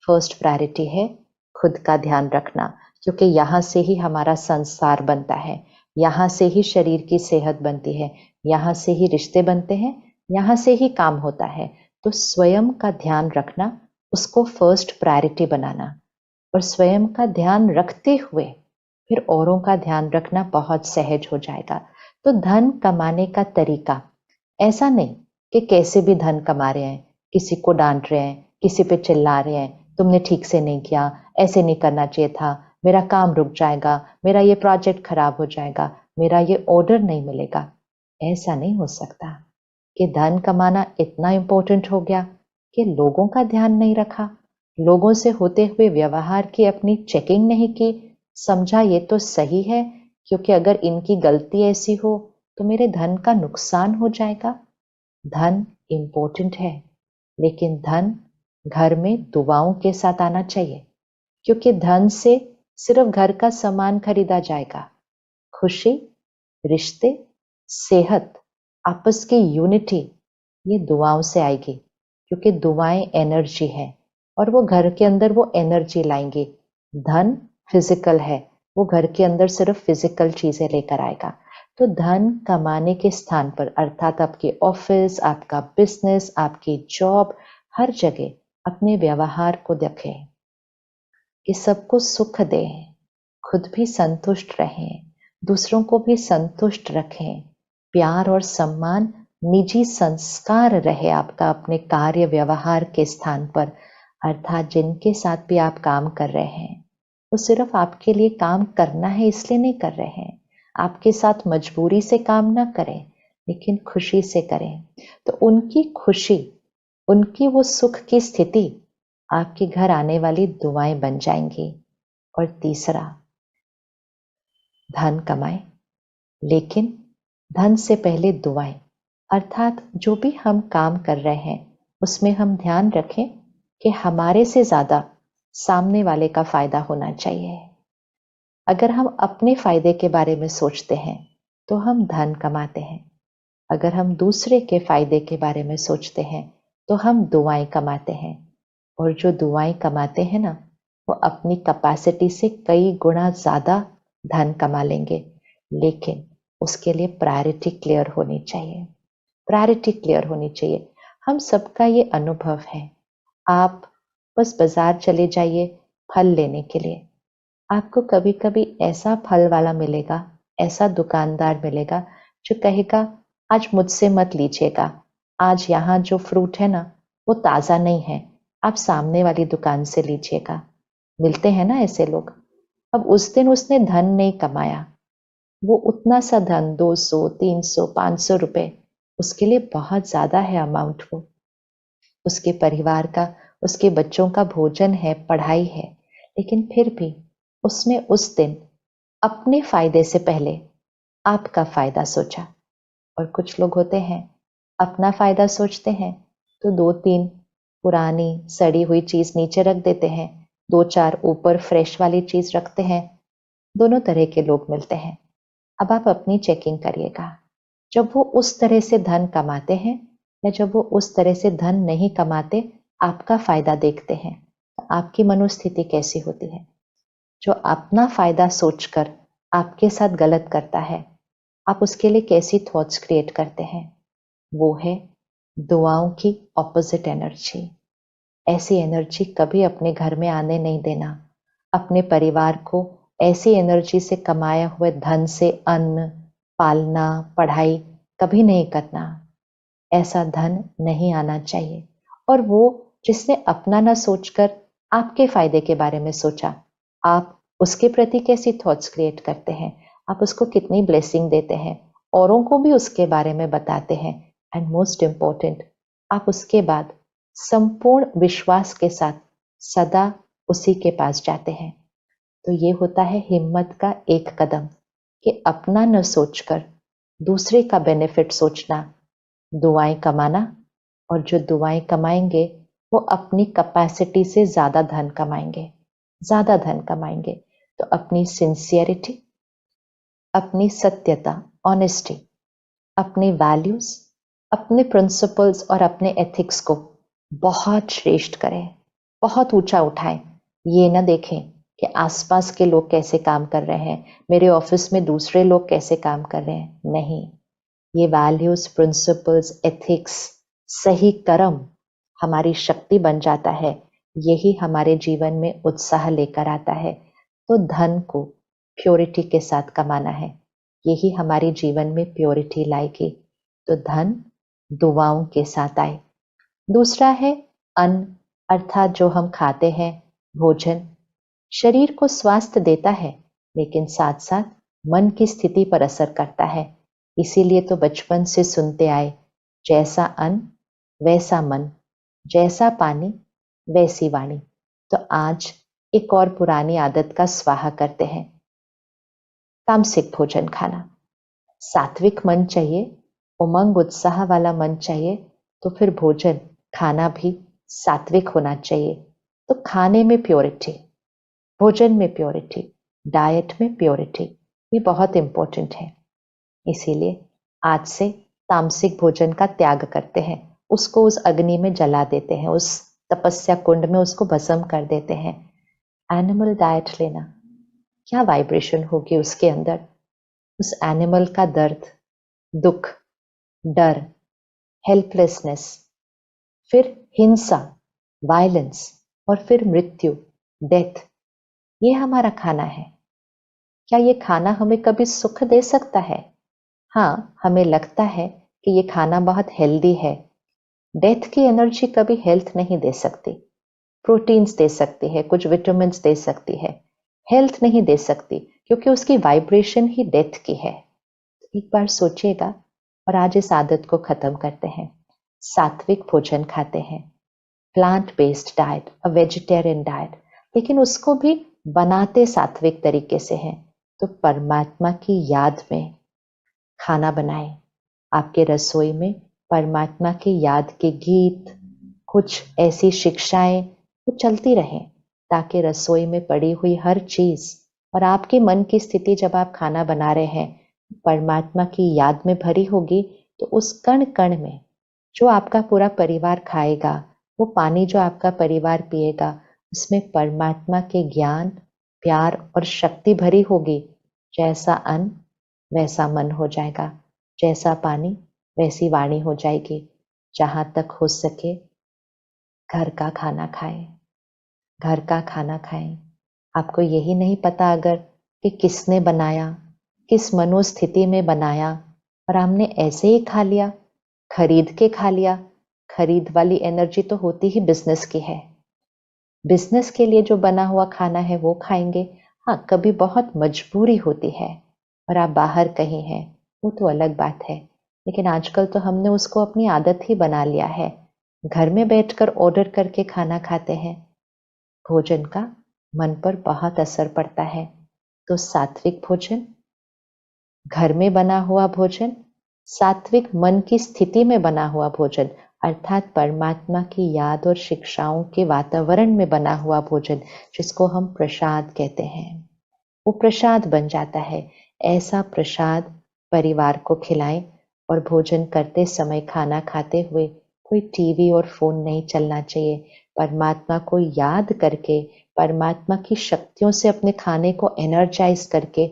फर्स्ट प्रायोरिटी है खुद का ध्यान रखना, क्योंकि यहाँ से ही हमारा संसार बनता है, यहाँ से ही शरीर की सेहत बनती है, यहाँ से ही रिश्ते बनते हैं, यहाँ से ही काम होता है। तो स्वयं का ध्यान रखना, उसको फर्स्ट प्रायोरिटी बनाना, और स्वयं का ध्यान रखते हुए फिर औरों का ध्यान रखना बहुत सहज हो जाएगा। तो धन कमाने का तरीका ऐसा नहीं कि कैसे भी धन कमा रहे हैं, किसी को डांट रहे हैं, किसी पे चिल्ला रहे हैं, तुमने ठीक से नहीं किया, ऐसे नहीं करना चाहिए था, मेरा काम रुक जाएगा, मेरा ये प्रोजेक्ट खराब हो जाएगा, मेरा ये ऑर्डर नहीं मिलेगा। ऐसा नहीं हो सकता कि धन कमाना इतना इंपॉर्टेंट हो गया कि लोगों का ध्यान नहीं रखा, लोगों से होते हुए व्यवहार की अपनी चेकिंग नहीं की, समझा ये तो सही है क्योंकि अगर इनकी गलती ऐसी हो तो मेरे धन का नुकसान हो जाएगा। धन इंपॉर्टेंट है, लेकिन धन घर में दुआओं के साथ आना चाहिए, क्योंकि धन से सिर्फ घर का सामान खरीदा जाएगा। खुशी, रिश्ते, सेहत, आपस की यूनिटी, ये दुआओं से आएगी, क्योंकि दुआएं एनर्जी है और वो घर के अंदर वो एनर्जी लाएंगी। धन फिजिकल है, वो घर के अंदर सिर्फ फिजिकल चीजें लेकर आएगा। तो धन कमाने के स्थान पर, अर्थात आपके ऑफिस, आपका बिजनेस, आपकी जॉब, हर जगह अपने व्यवहार को देखें कि सबको सुख दें, खुद भी संतुष्ट रहें, दूसरों को भी संतुष्ट रखें। प्यार और सम्मान निजी संस्कार रहे आपका अपने कार्य व्यवहार के स्थान पर, अर्थात जिनके साथ भी आप काम कर रहे हैं वो सिर्फ आपके लिए काम करना है इसलिए नहीं कर रहे हैं। आपके साथ मजबूरी से काम ना करें, लेकिन खुशी से करें। तो उनकी खुशी, उनकी वो सुख की स्थिति आपके घर आने वाली दुआएं बन जाएंगी। और तीसरा, धन कमाएं, लेकिन धन से पहले दुआएं, अर्थात जो भी हम काम कर रहे हैं उसमें हम ध्यान रखें कि हमारे से ज्यादा सामने वाले का फायदा होना चाहिए। अगर हम अपने फायदे के बारे में सोचते हैं तो हम धन कमाते हैं। अगर हम दूसरे के फायदे के बारे में सोचते हैं तो हम दुआएं कमाते हैं। और जो दुआएं कमाते हैं ना, वो अपनी कैपेसिटी से कई गुना ज्यादा धन कमा लेंगे, लेकिन उसके लिए प्रायोरिटी क्लियर होनी चाहिए। प्रायोरिटी क्लियर होनी चाहिए। हम सबका ये अनुभव है। आप बस बाजार चले जाइए फल लेने के लिए, आपको कभी कभी ऐसा फल वाला मिलेगा, ऐसा दुकानदार मिलेगा जो कहेगा आज मुझसे मत लीजिएगा, आज यहाँ जो फ्रूट है ना वो ताजा नहीं है, आप सामने वाली दुकान से लीजिएगा। मिलते हैं ना ऐसे लोग। अब उस दिन उसने धन नहीं कमाया, वो उतना सा धन 200, 300, 500 रुपए उसके लिए बहुत ज्यादा है अमाउंट। वो उसके परिवार का, उसके बच्चों का भोजन है, पढ़ाई है, लेकिन फिर भी उसने उस दिन अपने फायदे से पहले आपका फायदा सोचा। और कुछ लोग होते हैं अपना फायदा सोचते हैं तो 2-3 पुरानी सड़ी हुई चीज नीचे रख देते हैं, 2-4 ऊपर फ्रेश वाली चीज रखते हैं। दोनों तरह के लोग मिलते हैं। अब आप अपनी चेकिंग करिएगा, जब वो उस तरह से धन कमाते हैं या जब वो उस तरह से धन नहीं कमाते, आपका फायदा देखते हैं, तो आपकी मनोस्थिति कैसी होती है। जो अपना फायदा सोचकर आपके साथ गलत करता है, आप उसके लिए कैसी थॉट्स क्रिएट करते हैं। वो है दुआओं की ऑपोजिट एनर्जी। ऐसी एनर्जी कभी अपने घर में आने नहीं देना। अपने परिवार को ऐसी एनर्जी से कमाया हुए धन से अन्न, पालना, पढ़ाई कभी नहीं करना। ऐसा धन नहीं आना चाहिए। और वो जिसने अपना ना सोचकर आपके फायदे के बारे में सोचा, आप उसके प्रति कैसी थॉट्स क्रिएट करते हैं, आप उसको कितनी ब्लेसिंग देते हैं, औरों को भी उसके बारे में बताते हैं। एंड मोस्ट इंपॉर्टेंट, आप उसके बाद संपूर्ण विश्वास के साथ सदा उसी के पास जाते हैं। तो ये होता है हिम्मत का एक कदम, कि अपना न सोचकर दूसरे का बेनिफिट सोचना, दुआएं कमाना। और जो दुआएं कमाएंगे वो अपनी कैपेसिटी से ज्यादा धन कमाएंगे, ज्यादा धन कमाएंगे। तो अपनी सिंसियरिटी, अपनी सत्यता, ऑनेस्टी, अपने वैल्यूज, अपने प्रिंसिपल्स और अपने एथिक्स को बहुत श्रेष्ठ करें, बहुत ऊंचा उठाएं। ये ना देखें कि आसपास के लोग कैसे काम कर रहे हैं, मेरे ऑफिस में दूसरे लोग कैसे काम कर रहे हैं। नहीं, ये वैल्यूज, प्रिंसिपल्स, एथिक्स, सही कर्म हमारी शक्ति बन जाता है। यही हमारे जीवन में उत्साह लेकर आता है। तो धन को प्योरिटी के साथ कमाना है, यही हमारे जीवन में प्योरिटी लाएगी। तो धन दुआओं के साथ आए। दूसरा है अन्न, अर्थात जो हम खाते हैं, भोजन शरीर को स्वास्थ्य देता है, लेकिन साथ साथ मन की स्थिति पर असर करता है। इसीलिए तो बचपन से सुनते आए, जैसा अन्न वैसा मन, जैसा पानी वैसी वाणी। तो आज एक और पुरानी आदत का स्वाहा करते हैं, तामसिक भोजन खाना। सात्विक मन चाहिए, उमंग उत्साह वाला मन चाहिए, तो फिर भोजन खाना भी सात्विक होना चाहिए। तो खाने में प्योरिटी, भोजन में प्योरिटी, डाइट में प्योरिटी, ये बहुत इंपॉर्टेंट है। इसीलिए आज से तामसिक भोजन का त्याग करते हैं, उसको उस अग्नि में जला देते हैं, उस तपस्या कुंड में उसको भस्म कर देते हैं। एनिमल डाइट लेना, क्या वाइब्रेशन होगी उसके अंदर, उस एनिमल का दर्द, दुख, डर, हेल्पलेसनेस, फिर हिंसा, वायलेंस, और फिर मृत्यु, डेथ। ये हमारा खाना है। क्या ये खाना हमें कभी सुख दे सकता है? हाँ, हमें लगता है कि ये खाना बहुत हेल्दी है। डेथ की एनर्जी कभी हेल्थ नहीं दे सकती। प्रोटीन्स दे सकती है, कुछ विटामिन्स दे सकती है, हेल्थ नहीं दे सकती, क्योंकि उसकी वाइब्रेशन ही डेथ की है। एक बार सोचिएगा, और आज इस आदत को खत्म करते हैं। सात्विक भोजन खाते हैं, plant based diet, a vegetarian diet, लेकिन उसको भी बनाते सात्विक तरीके से हैं। तो परमात्मा की याद में खाना बनाएं। आपके रसोई में परमात्मा की याद के गीत, कुछ ऐसी शिक्षाएं वो चलती रहें, ताकि रसोई में पड़ी हुई हर चीज और आपके मन की स्थिति जब आप खाना बना रहे हैं परमात्मा की याद में भरी होगी, तो उस कण कण में जो आपका पूरा परिवार खाएगा, वो पानी जो आपका परिवार पिएगा, उसमें परमात्मा के ज्ञान, प्यार और शक्ति भरी होगी। जैसा अन्न वैसा मन हो जाएगा, जैसा पानी वैसी वाणी हो जाएगी। जहां तक हो सके घर का खाना खाएं, घर का खाना खाएं। आपको यही नहीं पता अगर कि किसने बनाया, किस मनोस्थिति में बनाया, और हमने ऐसे ही खा लिया, खरीद के खा लिया। खरीद वाली एनर्जी तो होती ही बिजनेस की है। बिजनेस के लिए जो बना हुआ खाना है वो खाएंगे। हाँ, कभी बहुत मजबूरी होती है और आप बाहर कहीं हैं, वो तो अलग बात है। लेकिन आजकल तो हमने उसको अपनी आदत ही बना लिया है। घर में बैठकर ऑर्डर करके खाना खाते हैं। भोजन का मन पर बहुत असर पड़ता है। तो सात्विक भोजन, घर में बना हुआ भोजन, सात्विक मन की स्थिति में बना हुआ भोजन, अर्थात परमात्मा की याद और शिक्षाओं के वातावरण में बना हुआ भोजन, जिसको हम प्रसाद कहते हैं, वो प्रसाद बन जाता है। ऐसा प्रसाद परिवार को खिलाएं। और भोजन करते समय, खाना खाते हुए कोई टीवी और फोन नहीं चलना चाहिए। परमात्मा को याद करके, परमात्मा की शक्तियों से अपने खाने को एनर्जाइज करके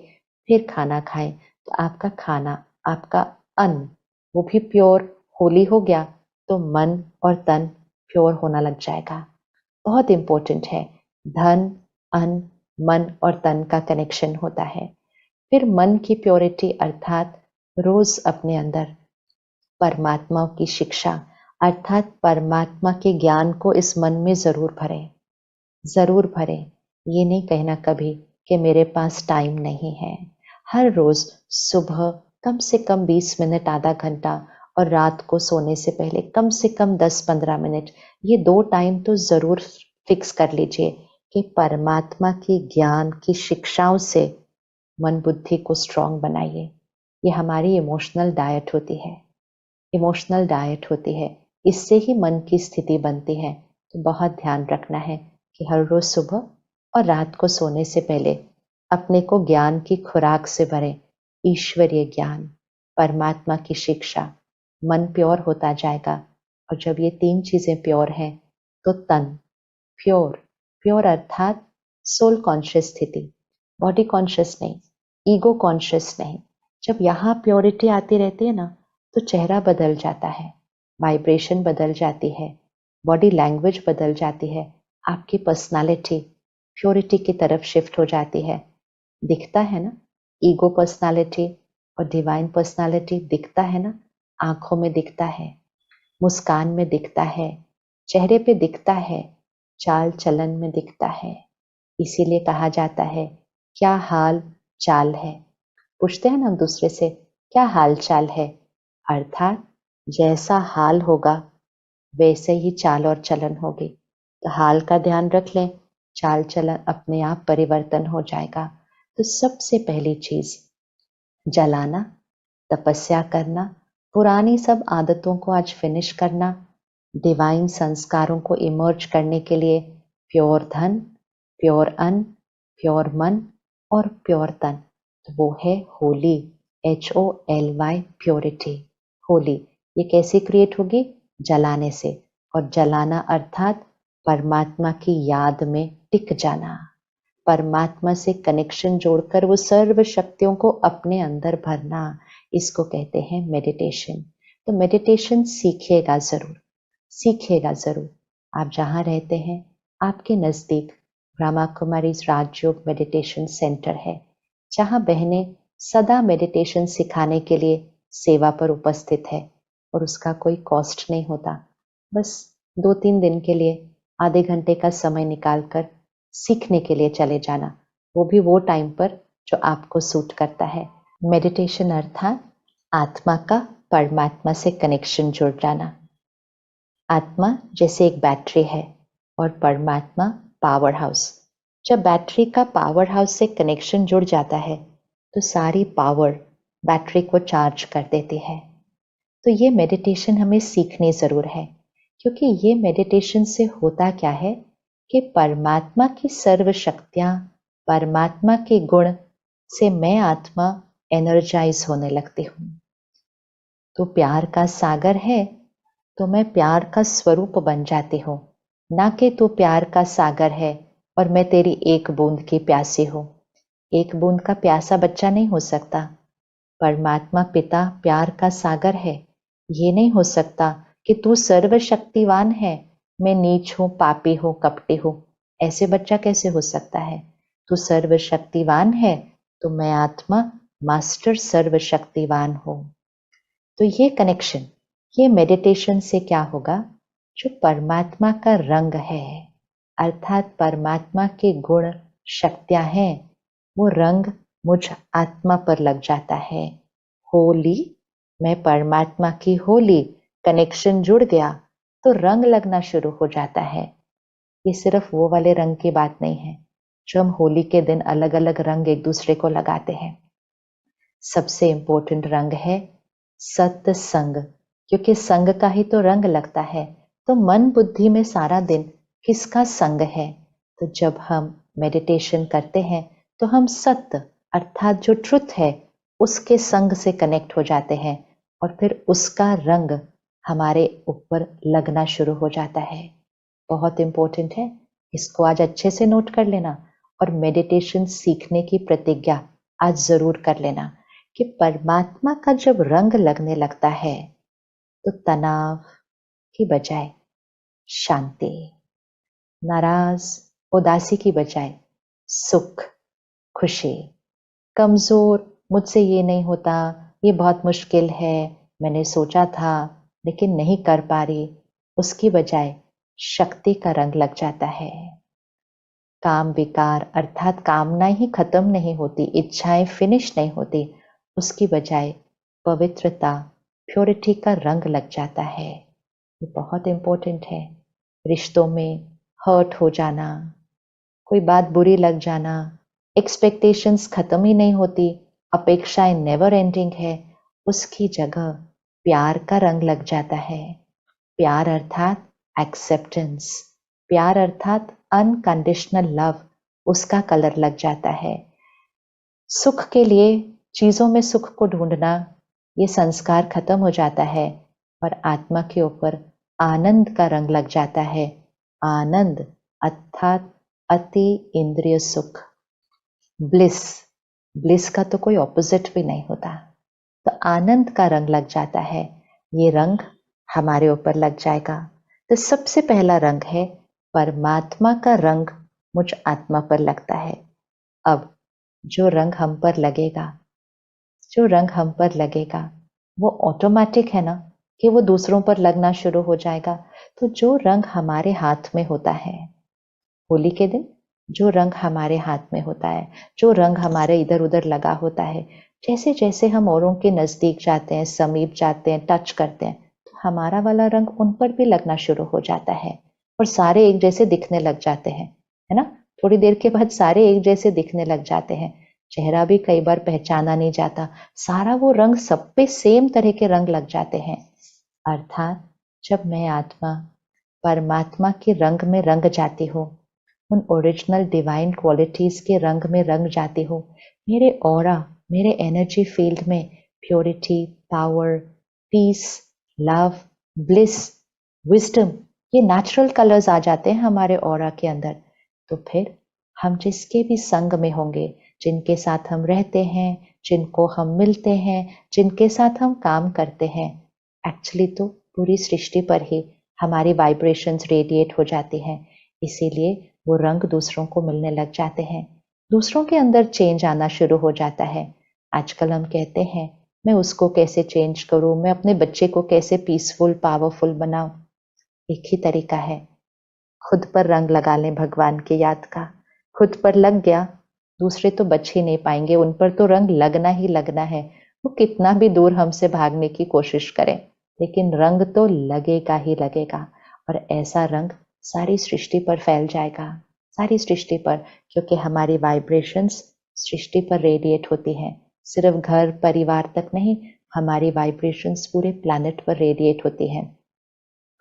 फिर खाना खाएं। तो आपका खाना, आपका अन्न, वो भी प्योर होली हो गया, तो मन और तन प्योर होना लग जाएगा। बहुत इंपॉर्टेंट है। धन, अन्न, मन और तन का कनेक्शन होता है। फिर मन की प्योरिटी, अर्थात रोज अपने अंदर परमात्मा की शिक्षा, अर्थात परमात्मा के ज्ञान को इस मन में जरूर भरें। जरूर भरें। ये नहीं कहना कभी कि मेरे पास टाइम नहीं है। हर रोज सुबह कम से कम 20 मिनट, आधा घंटा, और रात को सोने से पहले कम से कम 10-15 मिनट, ये 2 टाइम तो जरूर फिक्स कर लीजिए कि परमात्मा की ज्ञान की शिक्षाओं से मन बुद्धि को स्ट्रांग बनाइए। ये हमारी इमोशनल डाइट होती है। इमोशनल डाइट होती है। इससे ही मन की स्थिति बनती है। तो बहुत ध्यान रखना है कि हर रोज सुबह और रात को सोने से पहले अपने को ज्ञान की खुराक से भरें। ईश्वरीय ज्ञान, परमात्मा की शिक्षा, मन प्योर होता जाएगा। और जब ये 3 चीजें प्योर हैं, तो तन प्योर, प्योर अर्थात सोल कॉन्शियस स्थिति, बॉडी कॉन्शियस नहीं, ईगो कॉन्शियस नहीं। जब यहाँ प्योरिटी आती रहती है ना, तो चेहरा बदल जाता है, वाइब्रेशन बदल जाती है, बॉडी लैंग्वेज बदल जाती है, आपकी पर्सनालिटी प्योरिटी की तरफ शिफ्ट हो जाती है। दिखता है ना, ईगो पर्सनालिटी और डिवाइन पर्सनालिटी दिखता है ना, आंखों में दिखता है, मुस्कान में दिखता है, चेहरे पे दिखता है, चाल चलन में दिखता है। इसीलिए कहा जाता है, क्या हाल चाल है। पूछते हैं ना हम दूसरे से, क्या हाल चाल है, अर्थात जैसा हाल होगा वैसे ही चाल और चलन होगी। तो हाल का ध्यान रख लें, चाल चलन अपने आप परिवर्तन हो जाएगा। तो सबसे पहली चीज, जलाना, तपस्या करना, पुरानी सब आदतों को आज फिनिश करना, डिवाइन संस्कारों को इमर्ज करने के लिए प्योर धन, प्योर अन्न, प्योर मन और प्योर तन। तो वो है होली, HOLY, प्योरिटी, होली। ये कैसे क्रिएट होगी? जलाने से। और जलाना अर्थात परमात्मा की याद में टिक जाना। परमात्मा से कनेक्शन जोड़कर वो सर्व शक्तियों को अपने अंदर भरना, इसको कहते हैं मेडिटेशन। तो मेडिटेशन सीखिएगा जरूर, सीखिएगा जरूर। आप जहाँ रहते हैं आपके नजदीक ब्रह्मा कुमारीज राजयोग मेडिटेशन सेंटर है, जहाँ बहनें सदा मेडिटेशन सिखाने के लिए सेवा पर उपस्थित है और उसका कोई कॉस्ट नहीं होता। बस 2-3 दिन के लिए आधे घंटे का समय निकालकर सीखने के लिए चले जाना, वो भी वो टाइम पर जो आपको सूट करता है। मेडिटेशन अर्थात आत्मा का परमात्मा से कनेक्शन जुड़ जाना। आत्मा जैसे एक बैटरी है और परमात्मा पावर हाउस। जब बैटरी का पावर हाउस से कनेक्शन जुड़ जाता है तो सारी पावर बैटरी को चार्ज कर देती है। तो ये मेडिटेशन हमें सीखनी जरूर है, क्योंकि ये मेडिटेशन से होता क्या है कि परमात्मा की सर्व शक्तियां, परमात्मा के गुण से मैं आत्मा एनर्जाइज होने लगती हूँ। तो प्यार का सागर है तो मैं प्यार का स्वरूप बन जाती हूँ, ना कि तू प्यार का सागर है और मैं तेरी एक बूंद की प्यासी हूँ। एक बूंद का प्यासा बच्चा नहीं हो सकता। परमात्मा पिता प्यार का सागर है। ये नहीं हो सकता कि तू सर्वशक्तिवान है, मैं नीच हूं, पापी हूं, कपटी हूं। ऐसे बच्चा कैसे हो सकता है? तू सर्वशक्तिवान है तो मैं आत्मा मास्टर सर्वशक्तिवान हूं। तो ये कनेक्शन, ये मेडिटेशन से क्या होगा? जो परमात्मा का रंग है, अर्थात परमात्मा के गुण शक्तियां हैं, वो रंग मुझ आत्मा पर लग जाता है। होली, मैं परमात्मा की होली, कनेक्शन जुड़ गया तो रंग लगना शुरू हो जाता है। ये सिर्फ वो वाले रंग की बात नहीं है जो हम होली के दिन अलग अलग रंग एक दूसरे को लगाते हैं। सबसे इंपॉर्टेंट रंग है सत्संग, क्योंकि संग का ही तो रंग लगता है। तो मन बुद्धि में सारा दिन किसका संग है? तो जब हम मेडिटेशन करते हैं तो हम सत्य अर्थात जो ट्रुथ है उसके संग से कनेक्ट हो जाते हैं और फिर उसका रंग हमारे ऊपर लगना शुरू हो जाता है। बहुत इंपॉर्टेंट है, इसको आज अच्छे से नोट कर लेना और मेडिटेशन सीखने की प्रतिज्ञा आज जरूर कर लेना कि परमात्मा का जब रंग लगने लगता है तो तनाव की बजाय शांति, नाराज उदासी की बजाय सुख, खुशी, कमजोर, मुझसे ये नहीं होता, ये बहुत मुश्किल है, मैंने सोचा था लेकिन नहीं कर पा रही, उसकी बजाय शक्ति का रंग लग जाता है। काम विकार अर्थात कामना ही खत्म नहीं होती, इच्छाएं फिनिश नहीं होती, उसकी बजाय पवित्रता, प्योरिटी का रंग लग जाता है। ये बहुत इंपॉर्टेंट है। रिश्तों में हर्ट हो जाना, कोई बात बुरी लग जाना, एक्सपेक्टेशंस खत्म ही नहीं होती, अपेक्षाएं नेवर एंडिंग है, उसकी जगह प्यार का रंग लग जाता है। प्यार अर्थात एक्सेप्टेंस, प्यार अर्थात अनकंडीशनल लव, उसका कलर लग जाता है। सुख के लिए चीजों में सुख को ढूंढना, ये संस्कार खत्म हो जाता है और आत्मा के ऊपर आनंद का रंग लग जाता है। आनंद अर्थात अति इंद्रिय सुख, ब्लिस, ब्लिस का तो कोई ऑपोजिट भी नहीं होता। तो आनंद का रंग लग जाता है, ये रंग हमारे ऊपर लग जाएगा। तो सबसे पहला रंग है परमात्मा का रंग मुझ आत्मा पर लगता है। अब जो रंग हम पर लगेगा, जो रंग हम पर लगेगा वो ऑटोमेटिक है ना कि वो दूसरों पर लगना शुरू हो जाएगा। तो जो रंग हमारे हाथ में होता है होली के दिन, जो रंग हमारे हाथ में होता है, जो रंग हमारे इधर उधर लगा होता है, जैसे जैसे हम औरों के नजदीक जाते हैं, समीप जाते हैं, टच करते हैं, तो हमारा वाला रंग उन पर भी लगना शुरू हो जाता है और सारे एक जैसे दिखने लग जाते हैं, है ना। थोड़ी देर के बाद सारे एक जैसे दिखने लग जाते हैं, चेहरा भी कई बार पहचाना नहीं जाता, सारा वो रंग सब पे सेम तरह के रंग लग जाते हैं। अर्थात जब मैं आत्मा परमात्मा के रंग में रंग जाती हूँ, उन ओरिजिनल डिवाइन क्वालिटीज के रंग में रंग जाती हूँ, मेरे ऑरा, मेरे एनर्जी फील्ड में purity, power, peace, love, bliss, wisdom, ये नेचुरल कलर्स आ जाते हैं हमारे ऑरा के अंदर। तो फिर हम जिसके भी संग में होंगे, जिनके साथ हम रहते हैं, जिनको हम मिलते हैं, जिनके साथ हम काम करते हैं, एक्चुअली तो पूरी सृष्टि पर ही हमारी वाइब्रेशंस रेडिएट हो जाती हैं। इसीलिए वो रंग दूसरों को मिलने लग जाते हैं, दूसरों के अंदर चेंज आना शुरू हो जाता है। आजकल हम कहते हैं मैं उसको कैसे चेंज करूं, मैं अपने बच्चे को कैसे पीसफुल पावरफुल बनाऊं। एक ही तरीका है, खुद पर रंग लगा लें भगवान की याद का। खुद पर लग गया, दूसरे तो बच ही नहीं पाएंगे, उन पर तो रंग लगना ही लगना है। वो कितना भी दूर हमसे भागने की कोशिश करें, लेकिन रंग तो लगेगा ही लगेगा। और ऐसा रंग सारी सृष्टि पर फैल जाएगा, सारी सृष्टि पर, क्योंकि हमारी वाइब्रेशंस सृष्टि पर रेडिएट होती हैं। सिर्फ घर परिवार तक नहीं, हमारी वाइब्रेशंस पूरे प्लैनेट पर रेडिएट होती हैं।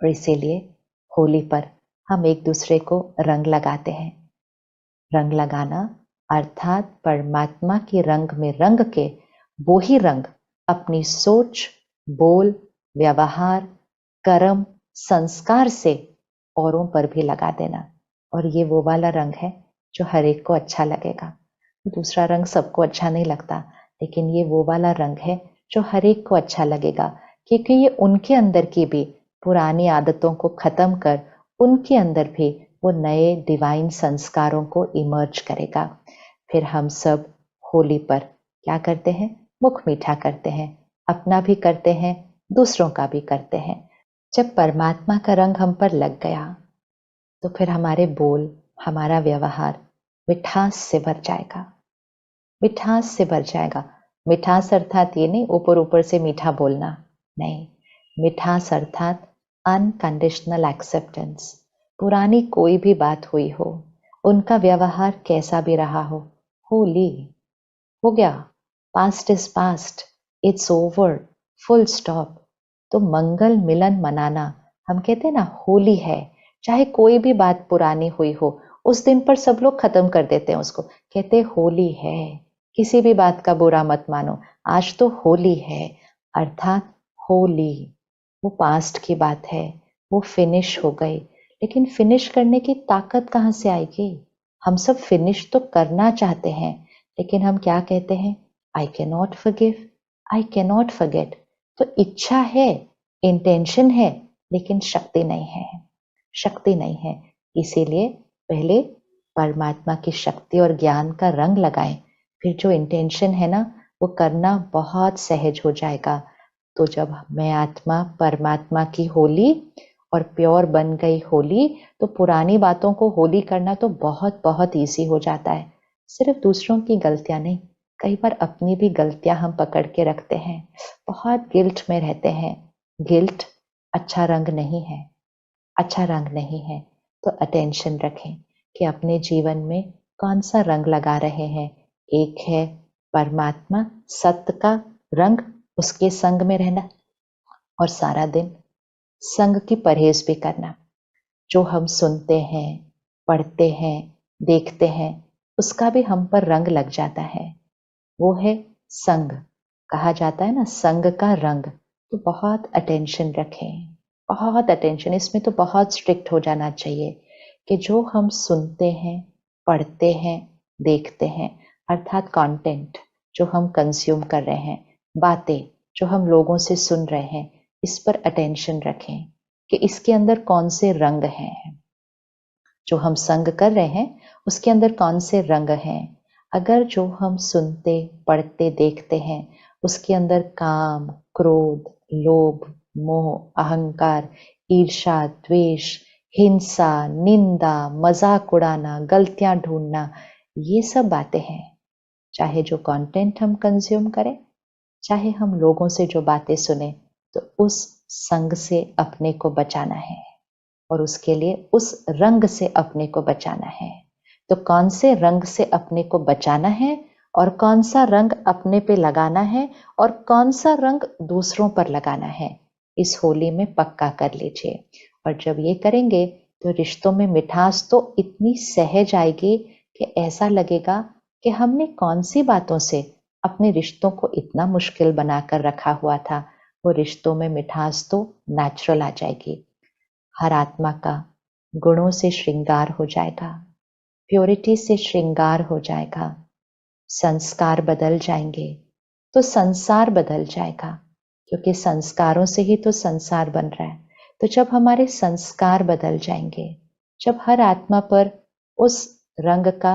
और इसीलिए होली पर हम एक दूसरे को रंग लगाते हैं। रंग लगाना अर्थात परमात्मा के रंग में रंग के वो ही रंग अपनी सोच, बोल, व्यवहार, कर्म, संस्कार से औरों पर भी लगा देना। और ये वो वाला रंग है जो हर एक को अच्छा लगेगा। दूसरा रंग सबको अच्छा नहीं लगता, लेकिन ये वो वाला रंग है जो हर एक को अच्छा लगेगा, क्योंकि ये उनके अंदर की भी पुरानी आदतों को खत्म कर उनके अंदर भी वो नए डिवाइन संस्कारों को इमर्ज करेगा। फिर हम सब होली पर क्या करते हैं? मुख मीठा करते हैं, अपना भी करते हैं, दूसरों का भी करते हैं। जब परमात्मा का रंग हम पर लग गया तो फिर हमारे बोल, हमारा व्यवहार मिठास से भर जाएगा, मिठास से भर जाएगा। मिठास अर्थात ये नहीं ऊपर ऊपर से मीठा बोलना, नहीं। मिठास अर्थात अनकंडीशनल एक्सेप्टेंस। पुरानी कोई भी बात हुई हो, उनका व्यवहार कैसा भी रहा हो, होली हो गया, past is past, it's over, full stop. तो मंगल मिलन मनाना, हम कहते हैं ना होली है, चाहे कोई भी बात पुरानी हुई हो, उस दिन पर सब लोग खत्म कर देते हैं उसको, कहते होली है, किसी भी बात का बुरा मत मानो, आज तो होली है। अर्थात होली वो पास्ट की बात है, वो फिनिश हो गई। लेकिन फिनिश करने की ताकत कहाँ से आएगी? हम सब फिनिश तो करना चाहते हैं, लेकिन हम क्या कहते हैं? I can not forgive, I can not forget. तो इच्छा है, इंटेंशन है, लेकिन शक्ति नहीं है, शक्ति नहीं है। इसीलिए पहले परमात्मा की शक्ति और ज्ञान का रंग लगाएं, फिर जो इंटेंशन है ना वो करना बहुत सहज हो जाएगा। तो जब मैं आत्मा परमात्मा की होली और प्योर बन गई होली, तो पुरानी बातों को होली करना तो बहुत बहुत ईजी हो जाता है। सिर्फ दूसरों की गलतियां नहीं, कई बार अपनी भी गलतियां हम पकड़ के रखते हैं, बहुत गिल्ट में रहते हैं। गिल्ट अच्छा रंग नहीं है, अच्छा रंग नहीं है। तो अटेंशन रखें कि अपने जीवन में कौन सा रंग लगा रहे हैं। एक है परमात्मा सत्य का रंग, उसके संग में रहना, और सारा दिन संग की परहेज भी करना। जो हम सुनते हैं, पढ़ते हैं, देखते हैं, उसका भी हम पर रंग लग जाता है। वो है संग। कहा जाता है ना संग का रंग। तो बहुत अटेंशन रखें, बहुत अटेंशन। इसमें तो बहुत स्ट्रिक्ट हो जाना चाहिए कि जो हम सुनते हैं, पढ़ते हैं, देखते हैं, अर्थात कंटेंट जो हम कंज्यूम कर रहे हैं, बातें जो हम लोगों से सुन रहे हैं, इस पर अटेंशन रखें कि इसके अंदर कौन से रंग हैं। जो हम संग कर रहे हैं उसके अंदर कौन से रंग हैं। अगर जो हम सुनते, पढ़ते, देखते हैं उसके अंदर काम, क्रोध, लोभ, मोह, अहंकार, ईर्ष्या, द्वेष, हिंसा, निंदा, मजाक उड़ाना, गलतियां ढूंढना, ये सब बातें हैं। चाहे जो कंटेंट हम कंज्यूम करें, चाहे हम लोगों से जो बातें सुने, तो उस संग से अपने को बचाना है, और उसके लिए उस रंग से अपने को बचाना है। तो कौन से रंग से अपने को बचाना है, और कौन सा रंग अपने पे लगाना है, और कौन सा रंग दूसरों पर लगाना है, इस होली में पक्का कर लीजिए। और जब ये करेंगे तो रिश्तों में मिठास तो इतनी सहज आएगी कि ऐसा लगेगा कि हमने कौन सी बातों से अपने रिश्तों को इतना मुश्किल बनाकर रखा हुआ था। वो रिश्तों में मिठास तो नेचुरल आ जाएगी। हर आत्मा का गुणों से श्रृंगार हो जाएगा। प्योरिटी से श्रृंगार हो जाएगा, संस्कार बदल जाएंगे तो संसार बदल जाएगा, क्योंकि संस्कारों से ही तो संसार बन रहा है। तो जब हमारे संस्कार बदल जाएंगे, जब हर आत्मा पर उस रंग का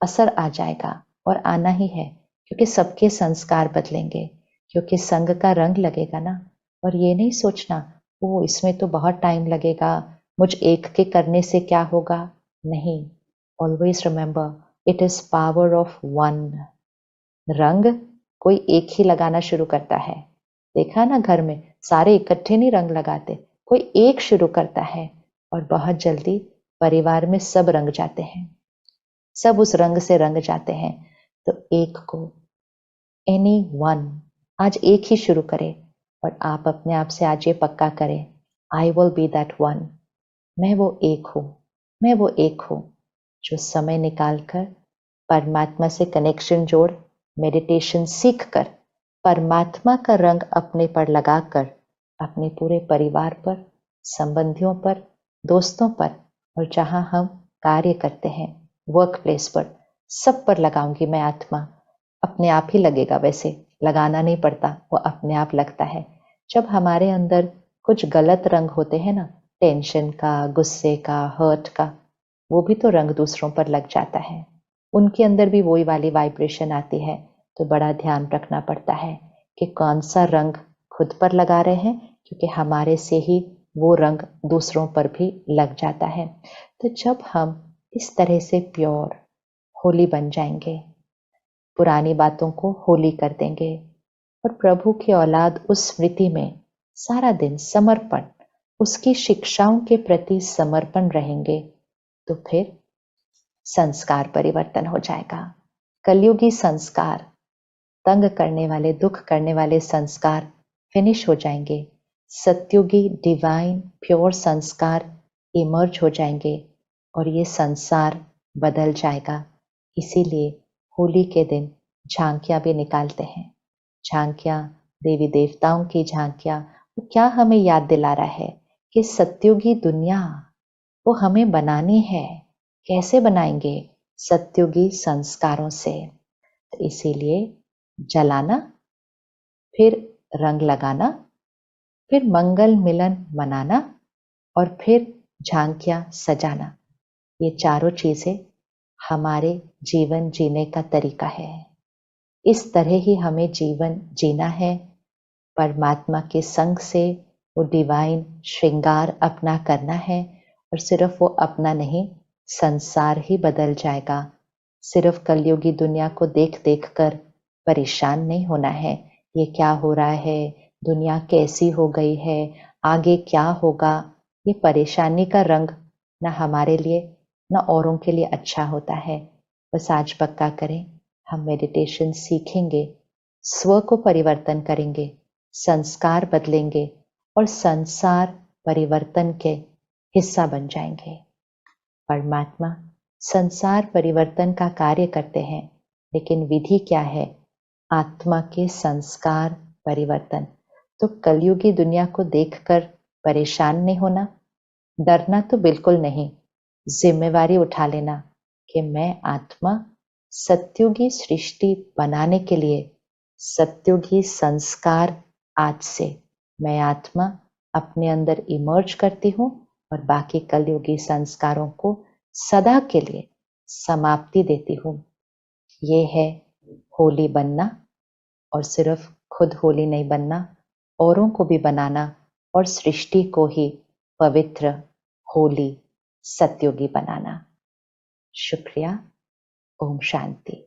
असर आ जाएगा, और आना ही है, क्योंकि सबके संस्कार बदलेंगे, क्योंकि संग का रंग लगेगा ना। और ये नहीं सोचना वो इसमें तो बहुत टाइम लगेगा, मुझ एक के करने से क्या होगा, नहीं। Always remember it is power of one. रंग कोई एक ही लगाना शुरू करता है, देखा ना, घर में सारे इकट्ठे नहीं रंग लगाते, कोई एक शुरू करता है और बहुत जल्दी परिवार में सब रंग जाते हैं, सब उस रंग से रंग जाते हैं। तो एक को, एनी वन, आज एक ही शुरू करें और आप अपने आप से आज ये पक्का करें, I will be that one. मैं वो एक हूं, मैं वो एक हूं जो समय निकालकर परमात्मा से कनेक्शन जोड़, मेडिटेशन सीखकर परमात्मा का रंग अपने पर लगाकर अपने पूरे परिवार पर, संबंधियों पर, दोस्तों पर, और जहां हम कार्य करते हैं वर्क प्लेस पर, सब पर लगाऊंगी मैं आत्मा। अपने आप ही लगेगा, वैसे लगाना नहीं पड़ता, वो अपने आप लगता है। जब हमारे अंदर कुछ गलत रंग होते हैं ना, टेंशन का, गुस्से का, हर्ट का, वो भी तो रंग दूसरों पर लग जाता है, उनके अंदर भी वही वाली वाइब्रेशन आती है। तो बड़ा ध्यान रखना पड़ता है कि कौन सा रंग खुद पर लगा रहे हैं, क्योंकि हमारे से ही वो रंग दूसरों पर भी लग जाता है। तो जब हम इस तरह से प्योर होली बन जाएंगे, पुरानी बातों को होली कर देंगे और प्रभु की औलाद उस स्मृति में सारा दिन समर्पण, उसकी शिक्षाओं के प्रति समर्पण रहेंगे, तो फिर संस्कार परिवर्तन हो जाएगा। कलयुगी संस्कार, तंग करने वाले, दुख करने वाले संस्कार फिनिश हो जाएंगे। सत्युगी डिवाइन प्योर संस्कार इमर्ज हो जाएंगे और ये संसार बदल जाएगा। इसीलिए होली के दिन झांकियां भी निकालते हैं। झांकियां, देवी देवताओं की झांकियां, वो क्या हमें याद दिला रहा है कि सत्युगी दुनिया वो हमें बनानी है। कैसे बनाएंगे? सत्युगी संस्कारों से। तो इसीलिए जलाना, फिर रंग लगाना, फिर मंगल मिलन मनाना और फिर झांकियां सजाना, ये चारों चीजें हमारे जीवन जीने का तरीका है। इस तरह ही हमें जीवन जीना है, परमात्मा के संग से वो डिवाइन श्रृंगार अपना करना है। और सिर्फ वो अपना नहीं, संसार ही बदल जाएगा। सिर्फ कलयुगी दुनिया को देख देख कर परेशान नहीं होना है, ये क्या हो रहा है, दुनिया कैसी हो गई है, आगे क्या होगा, ये परेशानी का रंग ना हमारे लिए ना औरों के लिए अच्छा होता है। बस आज पक्का करें, हम मेडिटेशन सीखेंगे, स्व को परिवर्तन करेंगे, संस्कार बदलेंगे और संसार परिवर्तन के हिस्सा बन जाएंगे। परमात्मा संसार परिवर्तन का कार्य करते हैं, लेकिन विधि क्या है? आत्मा के संस्कार परिवर्तन। तो कलयुगी दुनिया को देखकर परेशान नहीं होना, डरना तो बिल्कुल नहीं, जिम्मेवारी उठा लेना कि मैं आत्मा सत्युगी सृष्टि बनाने के लिए सत्युगी संस्कार, आज से मैं आत्मा अपने अंदर इमर्ज करती हूँ और बाकी कलयुगी संस्कारों को सदा के लिए समाप्ति देती हूँ। ये है होली बनना, और सिर्फ खुद होली नहीं बनना, औरों को भी बनाना और सृष्टि को ही पवित्र, होली, सत्युगी बनाना। शुक्रिया। ओम शांति।